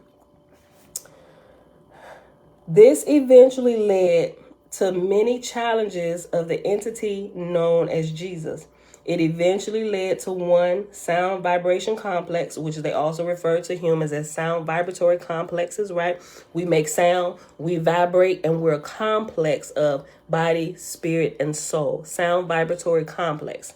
This eventually led to many challenges of the entity known as Jesus. It eventually led to one sound vibration complex, which they also refer to humans as sound vibratory complexes, right? We make sound, we vibrate, and we're a complex of body, spirit, and soul. Sound vibratory complex.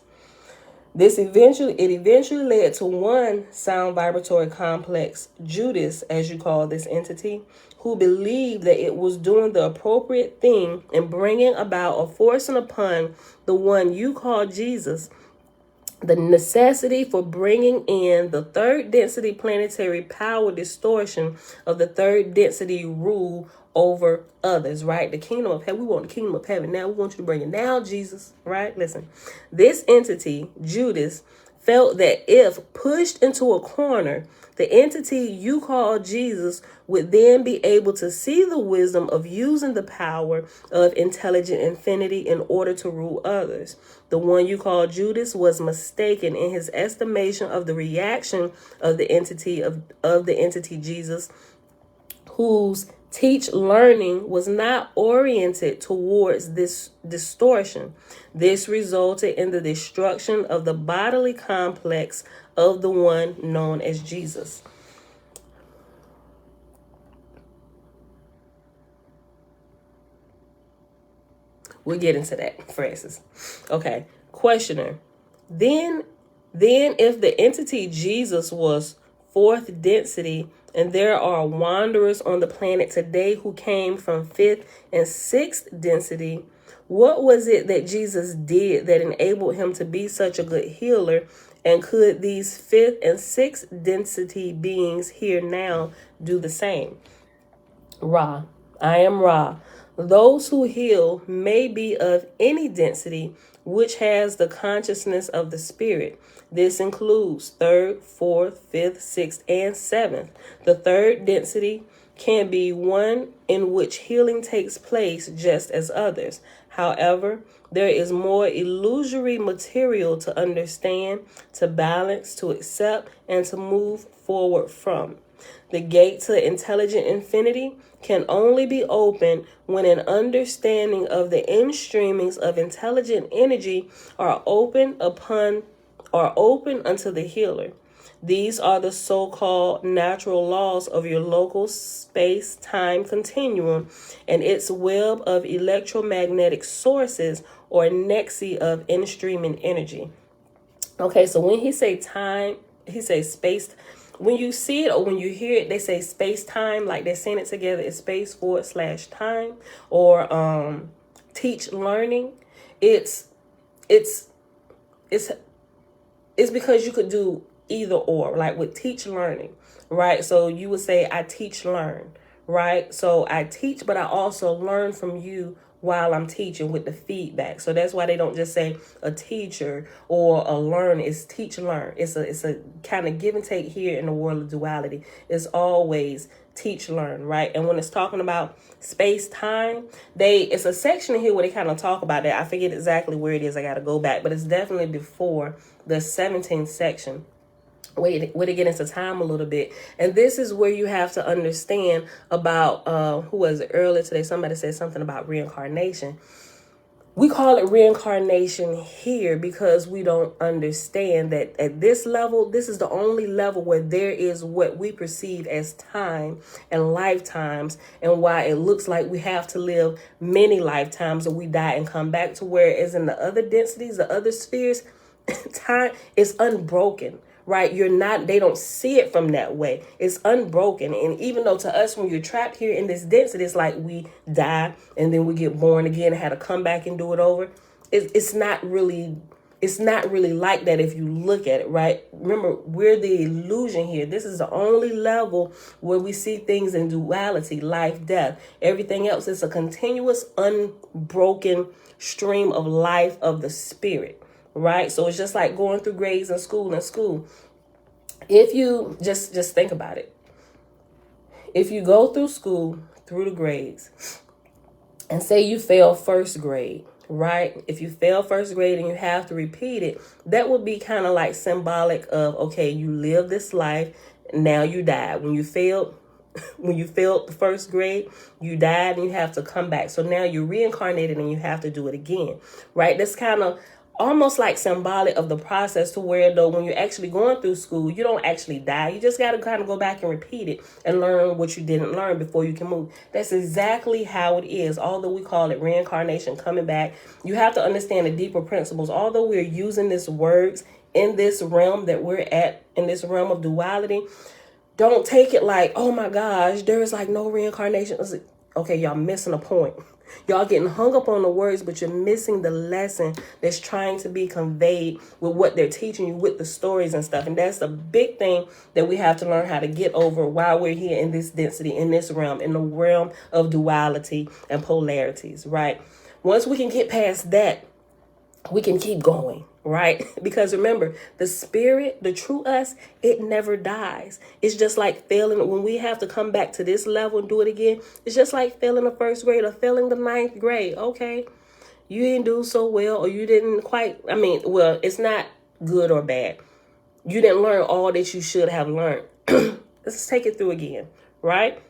It eventually led to one sound vibratory complex, Judas, as you call this entity, who believed that it was doing the appropriate thing and bringing about or forcing upon the one you call Jesus The necessity for bringing in the third density planetary power distortion of the third density rule over others, right? The kingdom of heaven. We want the kingdom of heaven now. We want you to bring it now, Jesus, right? Listen, this entity, Judas, felt that if pushed into a corner, the entity you call Jesus would then be able to see the wisdom of using the power of intelligent infinity in order to rule others. The one you call Judas was mistaken in his estimation of the reaction of the entity Jesus, whose teach learning was not oriented towards this distortion. This resulted in the destruction of the bodily complex of the one known as Jesus. We'll get into that, Francis. Okay. Questioner. Then if the entity Jesus was fourth density, and there are wanderers on the planet today who came from fifth and sixth density, what was it that Jesus did that enabled him to be such a good healer? And could these fifth and sixth density beings here now do the same? Ra. I am Ra. Those who heal may be of any density which has the consciousness of the spirit. This includes third, fourth, fifth, sixth, and seventh. The third density can be one in which healing takes place just as others. However, there is more illusory material to understand, to balance, to accept, and to move forward from. The gate to intelligent infinity can only be opened when an understanding of the instreamings of intelligent energy are open unto the healer. These are the so-called natural laws of your local space-time continuum and its web of electromagnetic sources or nexi of in-streaming energy. Okay, so when he say time, he says space. When you see it or when you hear it, they say space-time, like they're saying it together. It's space/time or teach learning. It's because you could do either or, like with teach learning, right? So you would say, I teach learn, right? So I teach, but I also learn from you while I'm teaching with the feedback. So that's why they don't just say a teacher or a learn. It's teach learn. It's a kind of give and take here in the world of duality. It's always teach learn, right? And when it's talking about space time, it's a section here where they kind of talk about that. I forget exactly where it is. I got to go back, but it's definitely before the 17th section where they get into time a little bit. And this is where you have to understand about who was it earlier today? Somebody said something about reincarnation. We call it reincarnation here because we don't understand that at this level, this is the only level where there is what we perceive as time and lifetimes, and why it looks like we have to live many lifetimes or we die and come back to where it is in the other densities, the other spheres, time is unbroken. Right? They don't see it from that way. It's unbroken. And even though to us, when you're trapped here in this density, it's like we die and then we get born again and had to come back and do it over. It's not really like that if you look at it, right? Remember, we're the illusion here. This is the only level where we see things in duality, life, death. Everything else is a continuous, unbroken stream of life of the spirit. Right? So it's just like going through grades in school. If you just think about it. If you go through school, through the grades, and say you fail first grade, right? If you fail first grade and you have to repeat it, that would be kind of like symbolic of, okay, you live this life, now you die. When you failed the first grade, you died and you have to come back. So now you're reincarnated and you have to do it again, right? That's kind of almost like symbolic of the process, to where though when you're actually going through school, you don't actually die. You just got to kind of go back and repeat it and learn what you didn't learn before you can move. That's exactly how it is. Although we call it reincarnation, coming back, you have to understand the deeper principles. Although we're using this words in this realm that we're at, in this realm of duality, don't take it like, oh my gosh, there is like no reincarnation. Okay, y'all missing a point. Y'all getting hung up on the words, but you're missing the lesson that's trying to be conveyed with what they're teaching you with the stories and stuff. And that's the big thing that we have to learn how to get over while we're here in this density, in this realm, in the realm of duality and polarities, right? Once we can get past that, we can keep going, right? Because remember, the spirit, the true us, it never dies. It's just like failing when we have to come back to this level and do it again. It's just like failing the first grade or failing the ninth grade. Okay, you didn't do so well, or you didn't quite, well, it's not good or bad. You didn't learn all that you should have learned. Let's take it through again, right?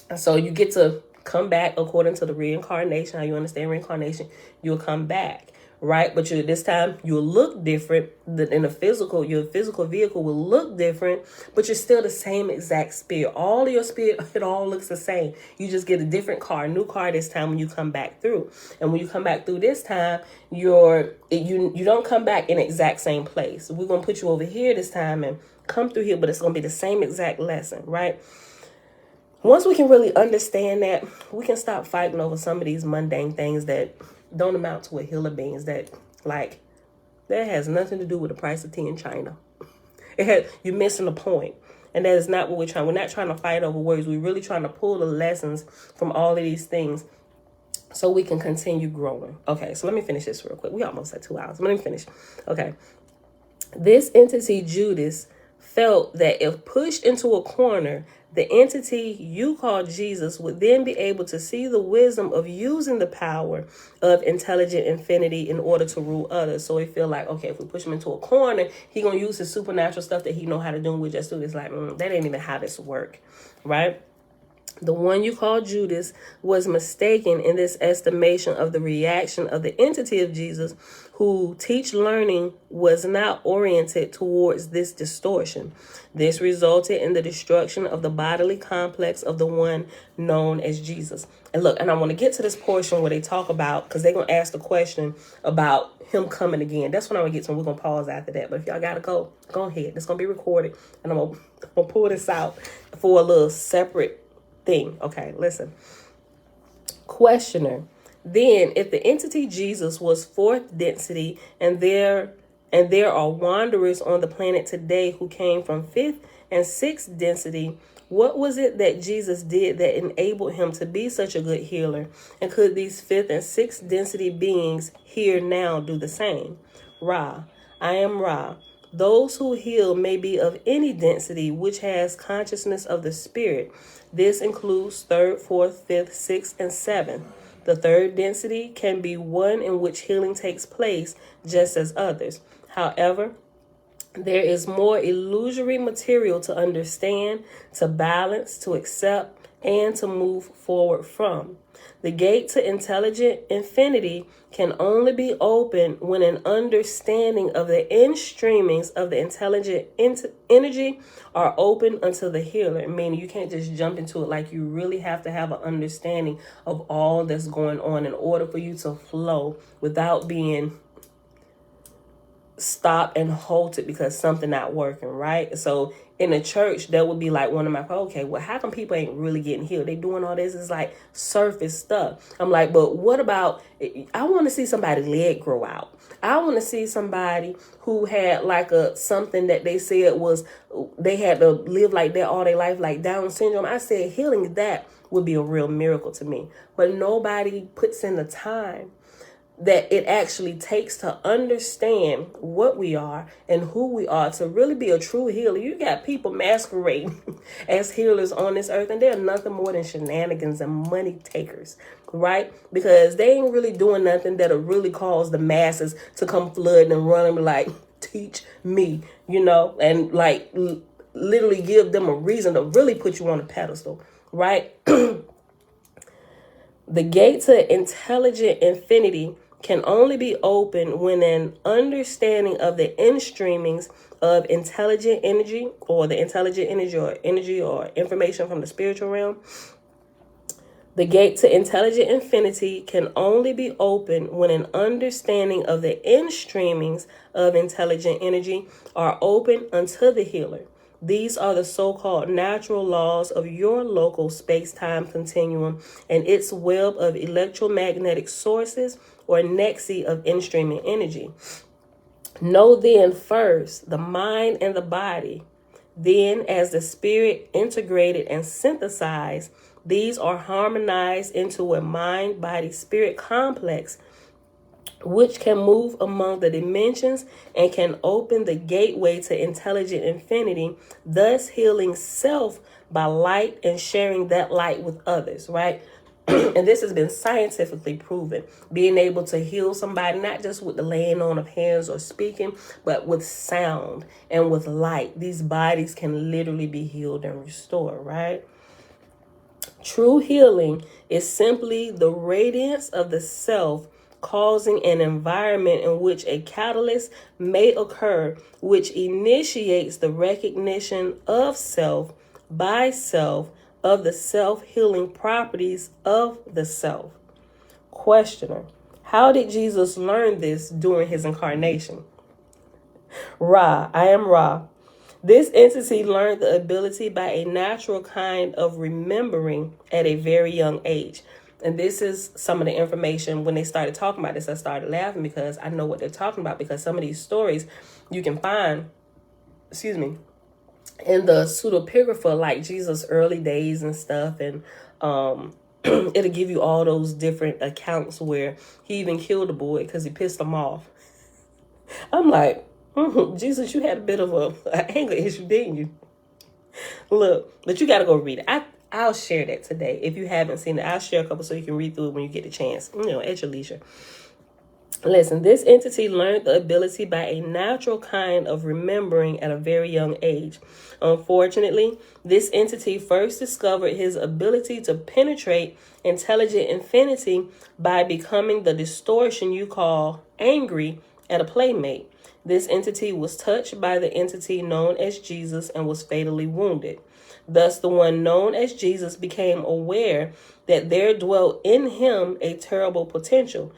And so you get to come back according to the reincarnation, how you understand reincarnation, you'll come back. Right, but this time you'll look different in the physical. Your physical vehicle will look different, but you're still the same exact spirit. All of your spirit, it all looks the same. You just get a different car, new car this time when you come back through. And when you come back through this time, you don't come back in the exact same place. We're gonna put you over here this time and come through here, but it's gonna be the same exact lesson, right? Once we can really understand that, we can stop fighting over some of these mundane things that don't amount to a hill of beans, that has nothing to do with the price of tea in China. You're missing the point. And that is not what we're trying. We're not trying to fight over words. We're really trying to pull the lessons from all of these things so we can continue growing. Okay, so let me finish this real quick. We almost at 2 hours. Let me finish. Okay. This entity, Judas, felt that if pushed into a corner, the entity you call Jesus would then be able to see the wisdom of using the power of intelligent infinity in order to rule others. So he feel like, okay, if we push him into a corner, he gonna use his supernatural stuff that he know how to do, and we just do this. Like, that ain't even how this work, right? The one you call Judas was mistaken in this estimation of the reaction of the entity of Jesus, who teach learning was not oriented towards this distortion. This resulted in the destruction of the bodily complex of the one known as Jesus. And look, and I want to get to this portion where they talk about, because they're going to ask the question about him coming again. That's what I'm going to get to, and we're going to pause after that. But if y'all got to go ahead. It's going to be recorded, and I'm going to pull this out for a little separate thing. Okay, listen. Questioner. Then, if the entity Jesus was fourth density, and there are wanderers on the planet today who came from fifth and sixth density, what was it that Jesus did that enabled him to be such a good healer? And could these fifth and sixth density beings here now do the same? Ra. I am Ra. Those who heal may be of any density which has consciousness of the spirit. This includes third, fourth, fifth, sixth, and seventh. The third density can be one in which healing takes place, just as others. However, there is more illusory material to understand, to balance, to accept, and to move forward from. The gate to intelligent infinity can only be opened when an understanding of the instreamings of the intelligent energy are open unto the healer. Meaning you can't just jump into it. Like, you really have to have an understanding of all that's going on in order for you to flow without being stopped and halted because something not working, right? So in the church, that would be like one of my, okay, well, how come people ain't really getting healed? They doing all this, it's like surface stuff. I'm like, but what about, I want to see somebody's leg grow out. I want to see somebody who had like something that they said was, they had to live like that all their life, like Down syndrome. I said healing that would be a real miracle to me. But nobody puts in the time that it actually takes to understand what we are and who we are to really be a true healer. You got people masquerading as healers on this earth, and they're nothing more than shenanigans and money takers, right? Because they ain't really doing nothing that'll really cause the masses to come flooding and run and be like, teach me, and like literally give them a reason to really put you on a pedestal, right? The gate to intelligent infinity can only be opened when an understanding of the instreamings of intelligent energy, or the intelligent energy or information from the spiritual realm. The gate to intelligent infinity can only be opened when an understanding of the instreamings of intelligent energy are open unto the healer. These are the so-called natural laws of your local space-time continuum and its web of electromagnetic sources or nexi of in-streaming energy. Know then first the mind and the body. Then, as the spirit integrated and synthesized, these are harmonized into a mind-body-spirit complex which can move among the dimensions and can open the gateway to intelligent infinity, thus healing self by light and sharing that light with others, right? And this has been scientifically proven. Being able to heal somebody, not just with the laying on of hands or speaking, but with sound and with light. These bodies can literally be healed and restored, right? True healing is simply the radiance of the self causing an environment in which a catalyst may occur, which initiates the recognition of self by self of the self-healing properties of the self. Questioner: how did Jesus learn this during his incarnation? Ra, I am Ra. This entity learned the ability by a natural kind of remembering at a very young age. And this is some of the information. When they started talking about this, I started laughing because I know what they're talking about, because some of these stories you can find, in the pseudepigrapha, like Jesus' early days and stuff. And it'll give you all those different accounts where he even killed a boy because he pissed him off. I'm like, Jesus, you had a bit of an anger issue, didn't you? Look, but you got to go read it. I'll share that today. If you haven't seen it, I'll share a couple so you can read through it when you get a chance, at your leisure. Listen, this entity learned the ability by a natural kind of remembering at a very young age. Unfortunately, this entity first discovered his ability to penetrate intelligent infinity by becoming the distortion you call angry at a playmate. This entity was touched by the entity known as Jesus and was fatally wounded. Thus, the one known as Jesus became aware that there dwelt in him a terrible potential.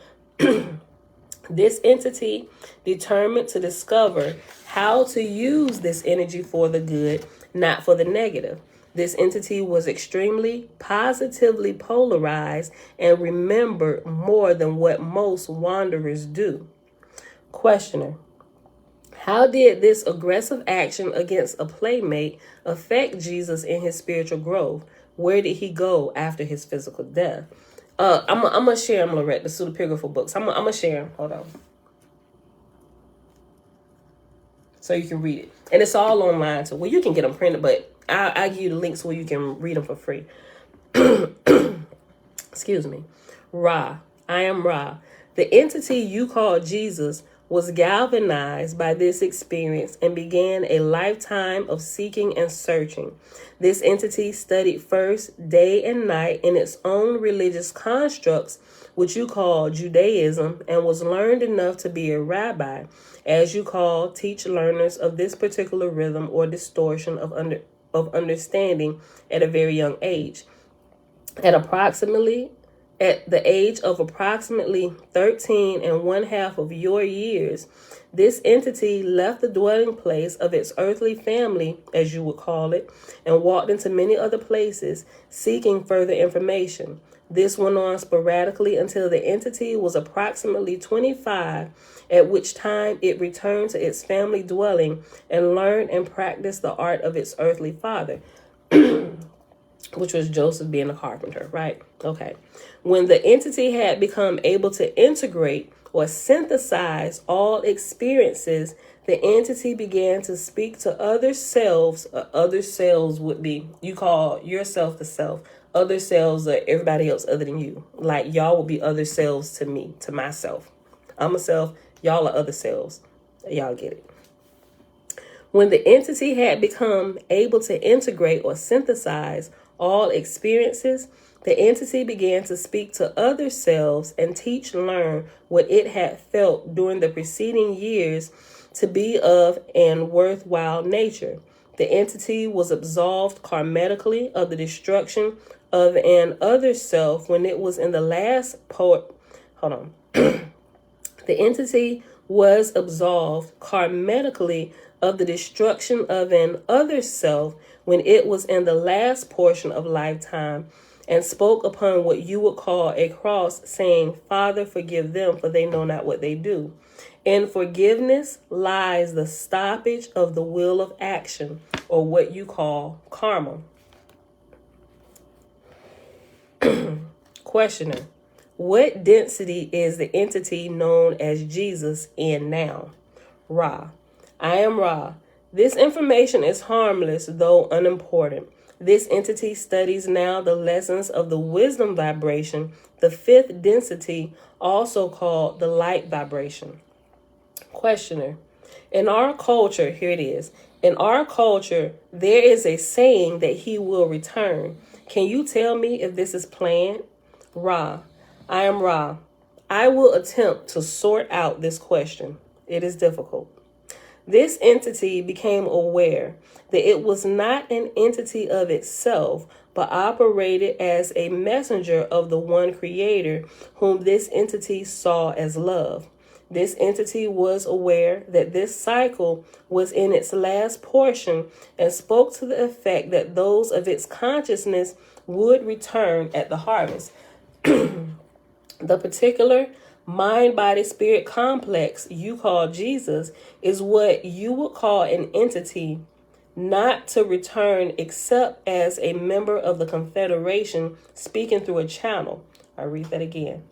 This entity determined to discover how to use this energy for the good, not for the negative. This entity was extremely positively polarized and remembered more than what most wanderers do. Questioner: how did this aggressive action against a playmate affect Jesus in his spiritual growth? Where did he go after his physical death? I'm going to share them, Lorette, the pseudepigrapha books. I'm going to share them. Hold on. So you can read it. And it's all online too. Well, you can get them printed, but I'll give you the links where you can read them for free. Excuse me. Ra, I am Ra. The entity you call Jesus was galvanized by this experience and began a lifetime of seeking and searching. This entity studied first day and night in its own religious constructs, which you call Judaism, and was learned enough to be a rabbi, as you call teach learners of this particular rhythm or distortion of understanding at a very young age. At the age of approximately 13 and 1/2 of your years, this entity left the dwelling place of its earthly family, as you would call it, and walked into many other places, seeking further information. This went on sporadically until the entity was approximately 25, at which time it returned to its family dwelling and learned and practiced the art of its earthly father, which was Joseph being a carpenter, right? Okay. When the entity had become able to integrate or synthesize all experiences, the entity began to speak to other selves. Other selves would be, you call yourself the self. Other selves are everybody else other than you. Like y'all will be other selves to me, to myself. I'm a self. Y'all are other selves. Y'all get it. When the entity had become able to integrate or synthesize all experiences, the entity began to speak to other selves and teach and learn what it had felt during the preceding years to be of an worthwhile nature. The entity was absolved karmatically of the destruction of an other self when it was in the last The entity was absolved karmatically of the destruction of an other self when it was in the last portion of lifetime, and spoke upon what you would call a cross, saying, Father, forgive them, for they know not what they do. In forgiveness lies the stoppage of the will of action, or what you call karma. Questioner. What density is the entity known as Jesus in now? Ra. I am Ra. This information is harmless, though unimportant. This entity studies now the lessons of the wisdom vibration, the fifth density, also called the light vibration. Questioner. In our culture, here it is. In our culture, there is a saying that he will return. Can you tell me if this is planned? Ra. I am Ra. I will attempt to sort out this question. It is difficult. This entity became aware that it was not an entity of itself, but operated as a messenger of the one creator whom this entity saw as love. This entity was aware that this cycle was in its last portion and spoke to the effect that those of its consciousness would return at the harvest. The particular mind-body-spirit complex you call Jesus is what you would call an entity not to return except as a member of the Confederation speaking through a channel. I read that again.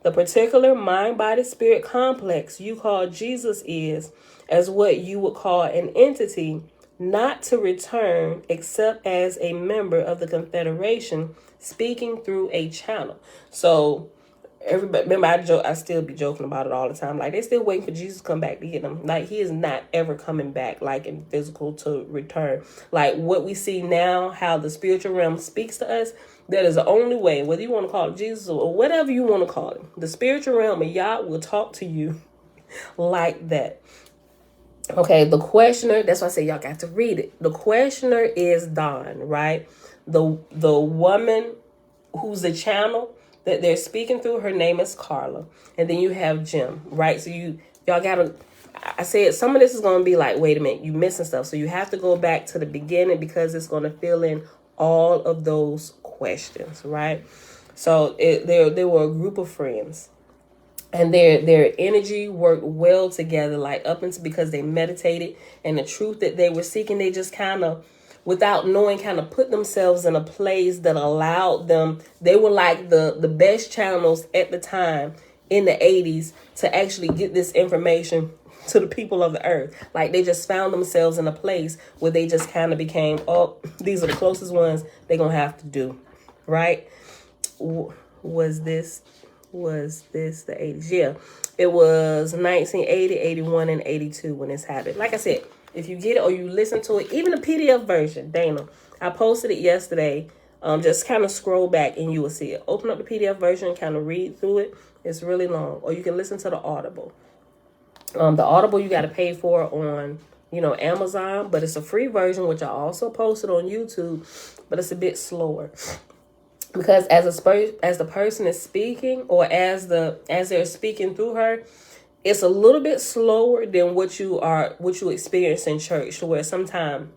The particular mind-body-spirit complex you call Jesus is as what you would call an entity not to return except as a member of the Confederation speaking through a channel. So everybody, remember, I still be joking about it all the time. Like, they still waiting for Jesus to come back to get them. Like, he is not ever coming back, like, in physical to return. Like, what we see now, how the spiritual realm speaks to us, that is the only way, whether you want to call it Jesus or whatever you want to call it. The spiritual realm of Yah will talk to you like that. Okay, the questioner, that's why I say y'all got to read it. The questioner is Dawn, right? The woman who's the channel that they're speaking through, her name is Carla. And then you have Jim, right? So y'all gotta, I said some of this is gonna be like, wait a minute, you missing stuff. So you have to go back to the beginning because it's gonna fill in all of those questions, right? So they were a group of friends. And their energy worked well together, like up into, because they meditated, and the truth that they were seeking, they just kind of, without knowing, kind of put themselves in a place that allowed them, they were like the best channels at the time in the 80s to actually get this information to the people of the earth. Like, they just found themselves in a place where they just kind of became, oh, these are the closest ones they're going to have to do, right? Was this the 80s? Yeah, it was 1980, 81, and 82 when this happened. Like I said, if you get it or you listen to it, even the PDF version, Dana, I posted it yesterday. Just kind of scroll back and you will see it. Open up the PDF version, kind of read through it. It's really long. Or you can listen to the Audible. The Audible you got to pay for on, Amazon, but it's a free version, which I also posted on YouTube, but it's a bit slower. Because as the person is speaking, or as they're speaking through her, it's a little bit slower than what you experience in church, to where sometimes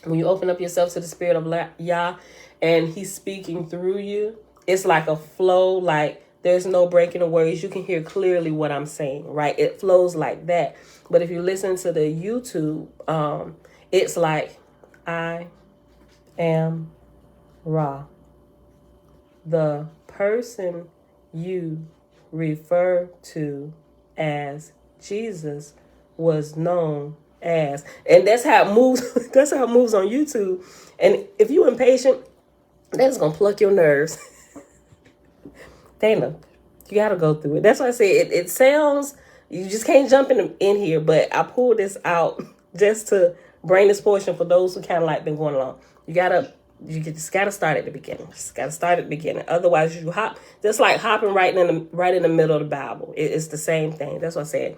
when you open up yourself to the spirit of Yah and he's speaking through you, it's like a flow, like there's no breaking the words. You can hear clearly what I'm saying, right? It flows like that. But if you listen to the YouTube, it's like, I am Ra. The person you refer to as Jesus was known as, and that's how it moves. That's how it moves on YouTube. And if you're impatient, that's gonna pluck your nerves. Dana, you gotta go through it. That's why I say it sounds, you just can't jump in here, but I pulled this out just to bring this portion for those who kind of like been going along. You just gotta start at the beginning. Just gotta start at the beginning. Otherwise, you hop, just like hopping right in the middle of the Bible. It's the same thing. That's what I said.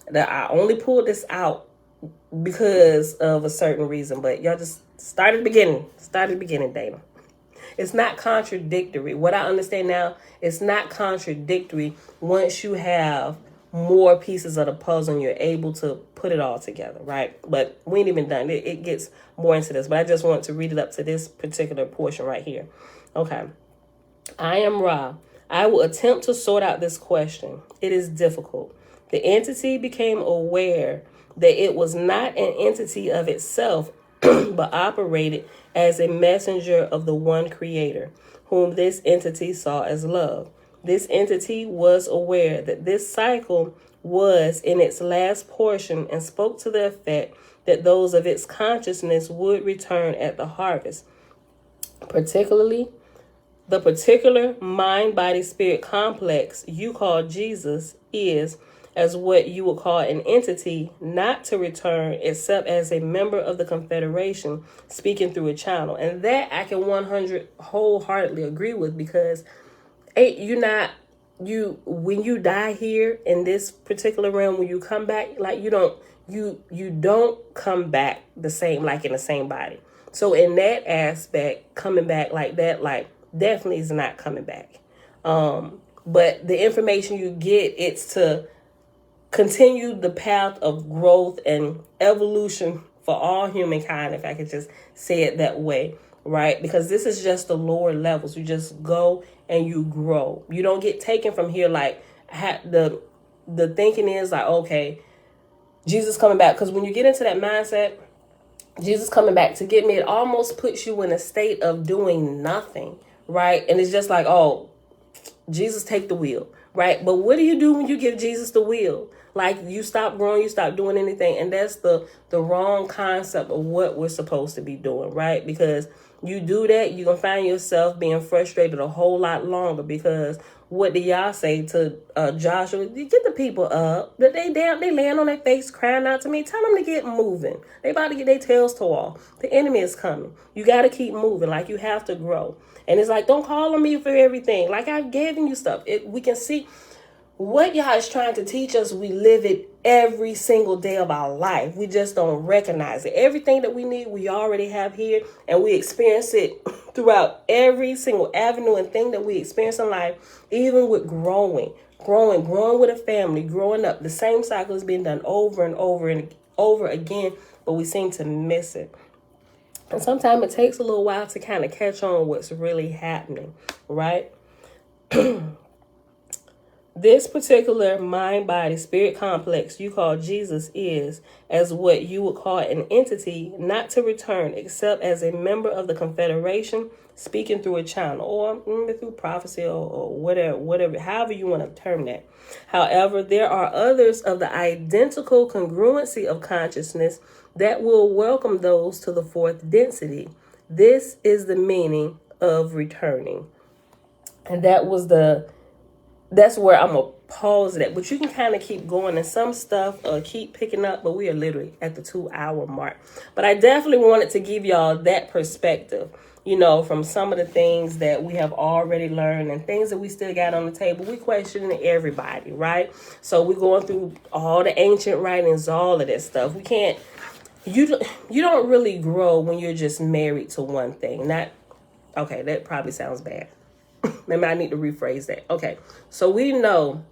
That I only pulled this out because of a certain reason. But y'all just start at the beginning. Start at the beginning, Dana. It's not contradictory. What I understand now, it's not contradictory once you have more pieces of the puzzle and you're able to put it all together, right? But we ain't even done. It gets more into this, but I just want to read it up to this particular portion right here. Okay. I am Ra. I will attempt to sort out this question. It is difficult. The entity became aware that it was not an entity of itself, but operated as a messenger of the one creator, whom this entity saw as love. This entity was aware that this cycle was in its last portion and spoke to the effect that those of its consciousness would return at the harvest. Particularly, the particular mind-body-spirit complex you call Jesus is, as what you would call an entity, not to return except as a member of the Confederation speaking through a channel. And that I can 100 wholeheartedly agree with, because when you die here in this particular realm, when you come back, like you don't come back the same, like in the same body. So in that aspect, coming back like that, like definitely is not coming back. But the information you get, it's to continue the path of growth and evolution for all humankind, if I could just say it that way, right? Because this is just the lower levels. You just go and you grow. You don't get taken from here like the thinking is like, okay, Jesus coming back. Because when you get into that mindset, Jesus coming back to get me, it almost puts you in a state of doing nothing, right? And it's just like, oh, Jesus take the wheel, right? But what do you do when you give Jesus the wheel? Like, you stop growing, you stop doing anything. And that's the wrong concept of what we're supposed to be doing, right? Because you do that, you're going to find yourself being frustrated a whole lot longer. Because what did y'all say to Joshua? Get the people up. They laying on their face crying out to me. Tell them to get moving. They about to get their tails tore off. The enemy is coming. You got to keep moving. Like, you have to grow. And it's like, don't call on me for everything. Like, I've given you stuff. We can see what y'all is trying to teach us. We live it every single day of our life. We just don't recognize it. Everything that we need, we already have here, and we experience it throughout every single avenue and thing that we experience in life, even with growing with a family, growing up. The same cycle is being done over and over and over again, but we seem to miss it. And sometimes it takes a little while to kind of catch on what's really happening, right? This particular mind-body-spirit complex you call Jesus is, as what you would call an entity, not to return except as a member of the Confederation speaking through a channel, or through prophecy, or whatever, however you want to term that. However, there are others of the identical congruency of consciousness that will welcome those to the fourth density. This is the meaning of returning. And that's where I'm going to pause it. But you can kind of keep going, and some stuff keep picking up, but we are literally at the 2-hour mark. But I definitely wanted to give y'all that perspective, from some of the things that we have already learned and things that we still got on the table. We questioning everybody, right? So we're going through all the ancient writings, all of that stuff. We can't, you don't really grow when you're just married to one thing. Okay, that probably sounds bad. Maybe I need to rephrase that. Okay, so we know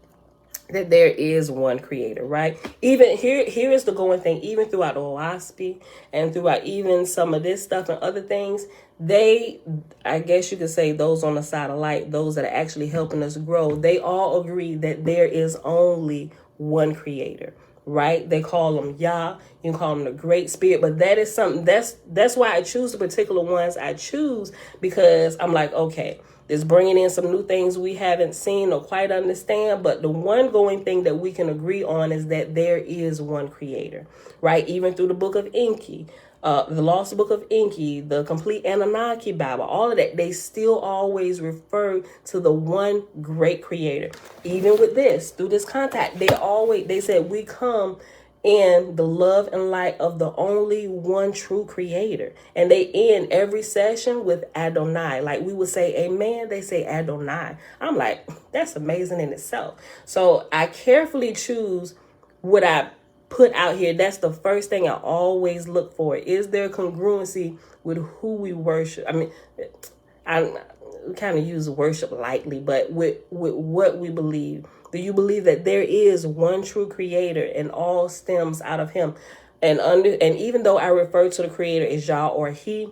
that there is one creator, right? Even here is the going thing, even throughout Oahspe and throughout even some of this stuff and other things, I guess you could say those on the side of light, those that are actually helping us grow, they all agree that there is only one creator, right? They call them Yah, you can call them the Great Spirit, but that is something, that's why I choose the particular ones I choose, because I'm like, okay, it's bringing in some new things we haven't seen or quite understand. But the one going thing that we can agree on is that there is one creator, right? Even through the book of Enki, the Lost Book of Enki, the complete Anunnaki Bible, all of that, they still always refer to the one great creator. Even with this, through this contact, they said we come in the love and light of the only one true creator. And they end every session with Adonai. Like we would say amen, they say Adonai. I'm like, that's amazing in itself. So I carefully choose what I put out here. That's the first thing I always look for. Is there congruency with who we worship? kind of use worship lightly, but with what we believe. Do you believe that there is one true creator and all stems out of him? And even though I refer to the creator as Yah or he,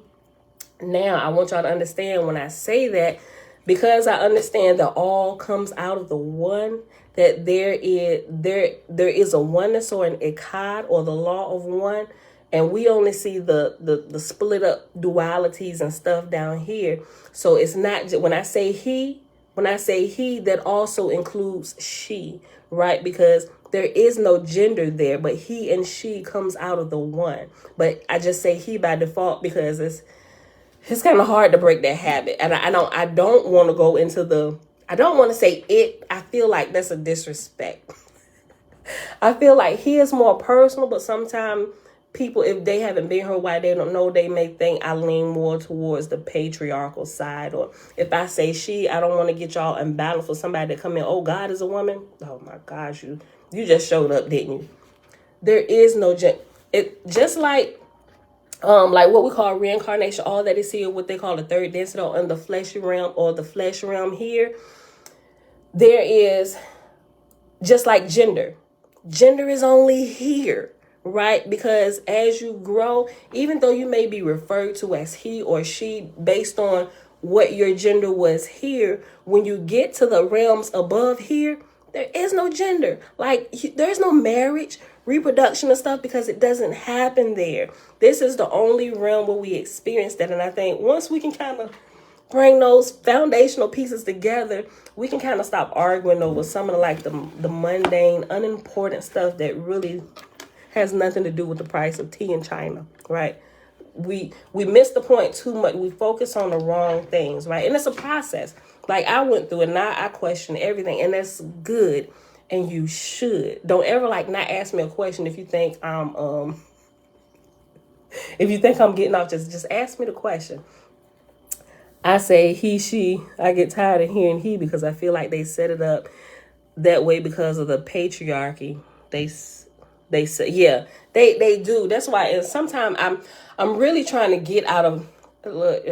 now I want y'all to understand when I say that, because I understand that all comes out of the one, that there is a oneness or an echad or the law of one, and we only see the split up dualities and stuff down here. So it's not just, when I say he, that also includes she, right? Because there is no gender there, but he and she comes out of the one. But I just say he by default because it's kind of hard to break that habit. And I don't want to go into I don't want to say it. I feel like that's a disrespect. I feel like he is more personal, but sometimes people, if they haven't been here why they don't know, they may think I lean more towards the patriarchal side. Or if I say she, I don't want to get y'all imbalanced for somebody to come in, oh, God is a woman. Oh my gosh, you just showed up, didn't you? There is no it just like what we call reincarnation, all that is here, what they call the third density in the fleshy realm or the flesh realm here. There is just like gender. Gender is only here, right? Because as you grow, even though you may be referred to as he or she based on what your gender was here, when you get to the realms above here, there is no gender. Like there's no marriage, reproduction and stuff, because it doesn't happen there. This is the only realm where we experience that. And I think once we can kind of bring those foundational pieces together, we can kind of stop arguing over some of the mundane, unimportant stuff that really has nothing to do with the price of tea in China, right? We miss the point too much. We focus on the wrong things, right? And it's a process. Like I went through it, and now I question everything, and that's good. And you should. Don't ever not ask me a question if you think I'm getting off. Just ask me the question. I say he, she. I get tired of hearing he because I feel like they set it up that way because of the patriarchy. They say, yeah, they do. That's why. And sometimes I'm really trying to get out of look,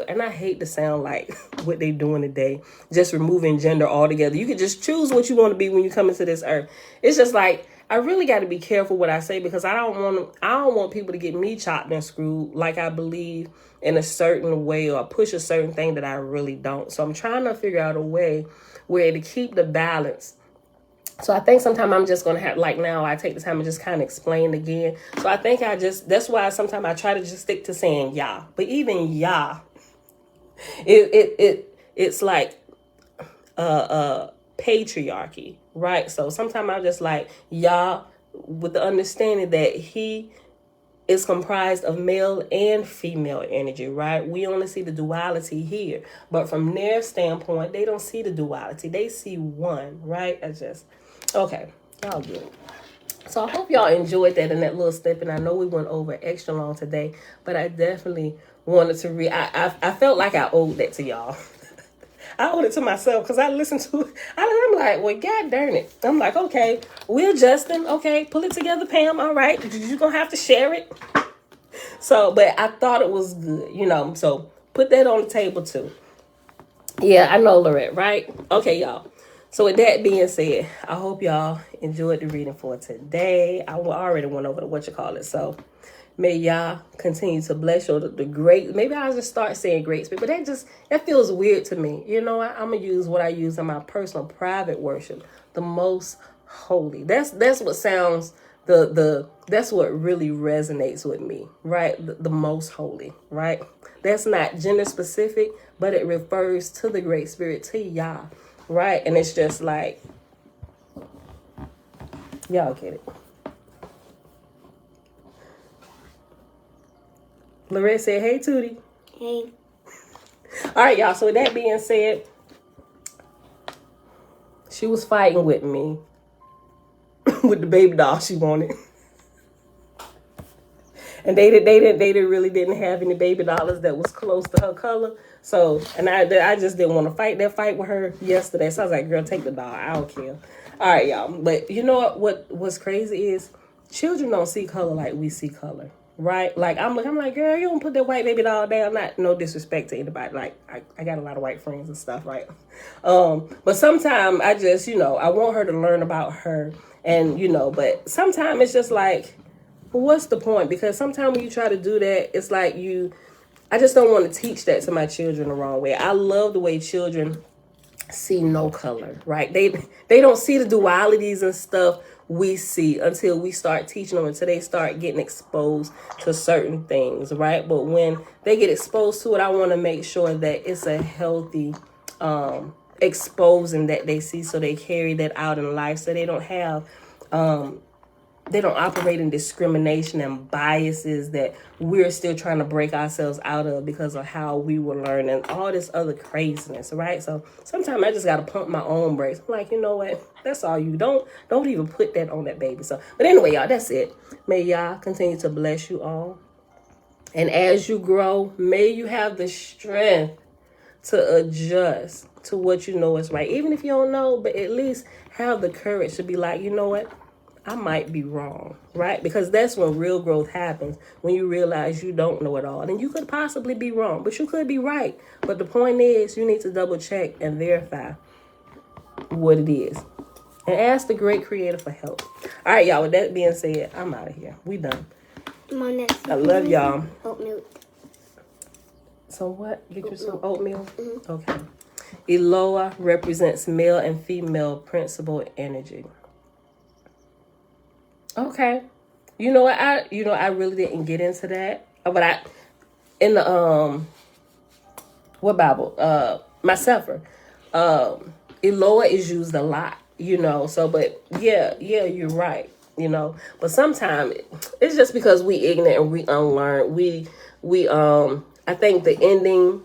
and I hate to sound like what they doing today, just removing gender altogether. You can just choose what you want to be when you come into this earth. It's just like I really got to be careful what I say, because I don't want people to get me chopped and screwed like I believe in a certain way or push a certain thing that I really don't. So I'm trying to figure out a way where to keep the balance. So I think sometimes I'm just going to have, now I take the time and just kind of explain again. So I think that's why sometimes I try to just stick to saying Yah. But even Yah, it's like patriarchy, right? So sometimes I'm just like Yah with the understanding that he is comprised of male and female energy, right? We only see the duality here. But from their standpoint, they don't see the duality. They see one, right? Okay, y'all get it. So I hope y'all enjoyed that in that little step. And I know we went over extra long today, but I definitely wanted to read. I felt like I owed that to y'all. I owed it to myself because I listened to it. I'm like, well, God darn it. I'm like, okay, we're adjusting. Okay, pull it together, Pam. All right, you're going to have to share it. So, but I thought it was good, so put that on the table too. Yeah, I know, Lorette, right? Okay, y'all. So with that being said, I hope y'all enjoyed the reading for today. I already went over to So may y'all continue to bless you. The great, maybe I'll just start saying great spirit, but that feels weird to me. I'm going to use what I use in my personal private worship, the most holy. That's what sounds, that's what really resonates with me, right? The most holy, right? That's not gender specific, but it refers to the great spirit, to Yah. Right, and it's just like, y'all get it. Lorette said, hey, Tootie. Hey. All right, y'all. So with that being said, she was fighting with me with the baby doll she wanted. And they really didn't have any baby dolls that was close to her color. So, and I just didn't want to fight that fight with her yesterday. So I was like, girl, take the doll. I don't care. All right, y'all. But you know what's crazy is children don't see color like we see color, right? Like, I'm like, girl, you don't put that white baby doll down. Not no disrespect to anybody. Like, I got a lot of white friends and stuff, right? But sometimes I just, I want her to learn about her, and but sometimes it's just like, well, what's the point? Because sometimes when you try to do that, it's like I just don't want to teach that to my children the wrong way. I love the way children see no color, right? They don't see the dualities and stuff we see until we start teaching them, until they start getting exposed to certain things, right? But when they get exposed to it, I want to make sure that it's a healthy exposing that they see, so they carry that out in life, so they don't have they don't operate in discrimination and biases that we're still trying to break ourselves out of because of how we were learning all this other craziness, right? So sometimes I just got to pump my own brakes. I'm like, you know what? That's all you. Don't even put that on that baby. So, but anyway, y'all, that's it. May y'all continue to bless you all. And as you grow, may you have the strength to adjust to what you know is right. Even if you don't know, but at least have the courage to be like, you know what? I might be wrong, right? Because that's when real growth happens, when you realize you don't know it all. And you could possibly be wrong, but you could be right. But the point is, you need to double check and verify what it is. And ask the great creator for help. All right, y'all, with that being said, I'm out of here. We done. I love y'all. Oatmeal. So what? Get you some oatmeal? Mm-hmm. Okay. Eloah represents male and female principle energy. Okay. You know what? I really didn't get into that. But in the what Bible? My Sefer. Eloah is used a lot, so but yeah, you're right. But sometimes it's just because we ignorant and we unlearned. We I think the ending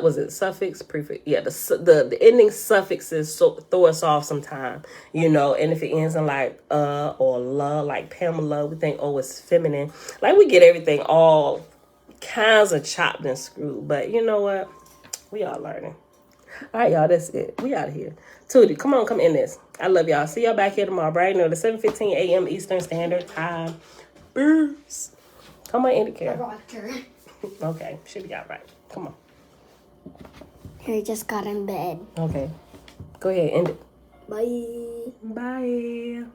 was it suffix prefix? Yeah, the ending suffixes throw us off sometime, and if it ends in like or la, like Pamela, we think it's feminine. Like we get everything all kinds of chopped and screwed. But you know what? We all learning. All right, y'all, that's it. We out of here. Tootie, come in this. I love y'all. See y'all back here tomorrow, bright and early, 7:15 a.m. Eastern Standard Time. Burst. Come on, Indicare. Okay, should be all right. Come on. He just got in bed. Okay. Go ahead, end it. Bye. Bye.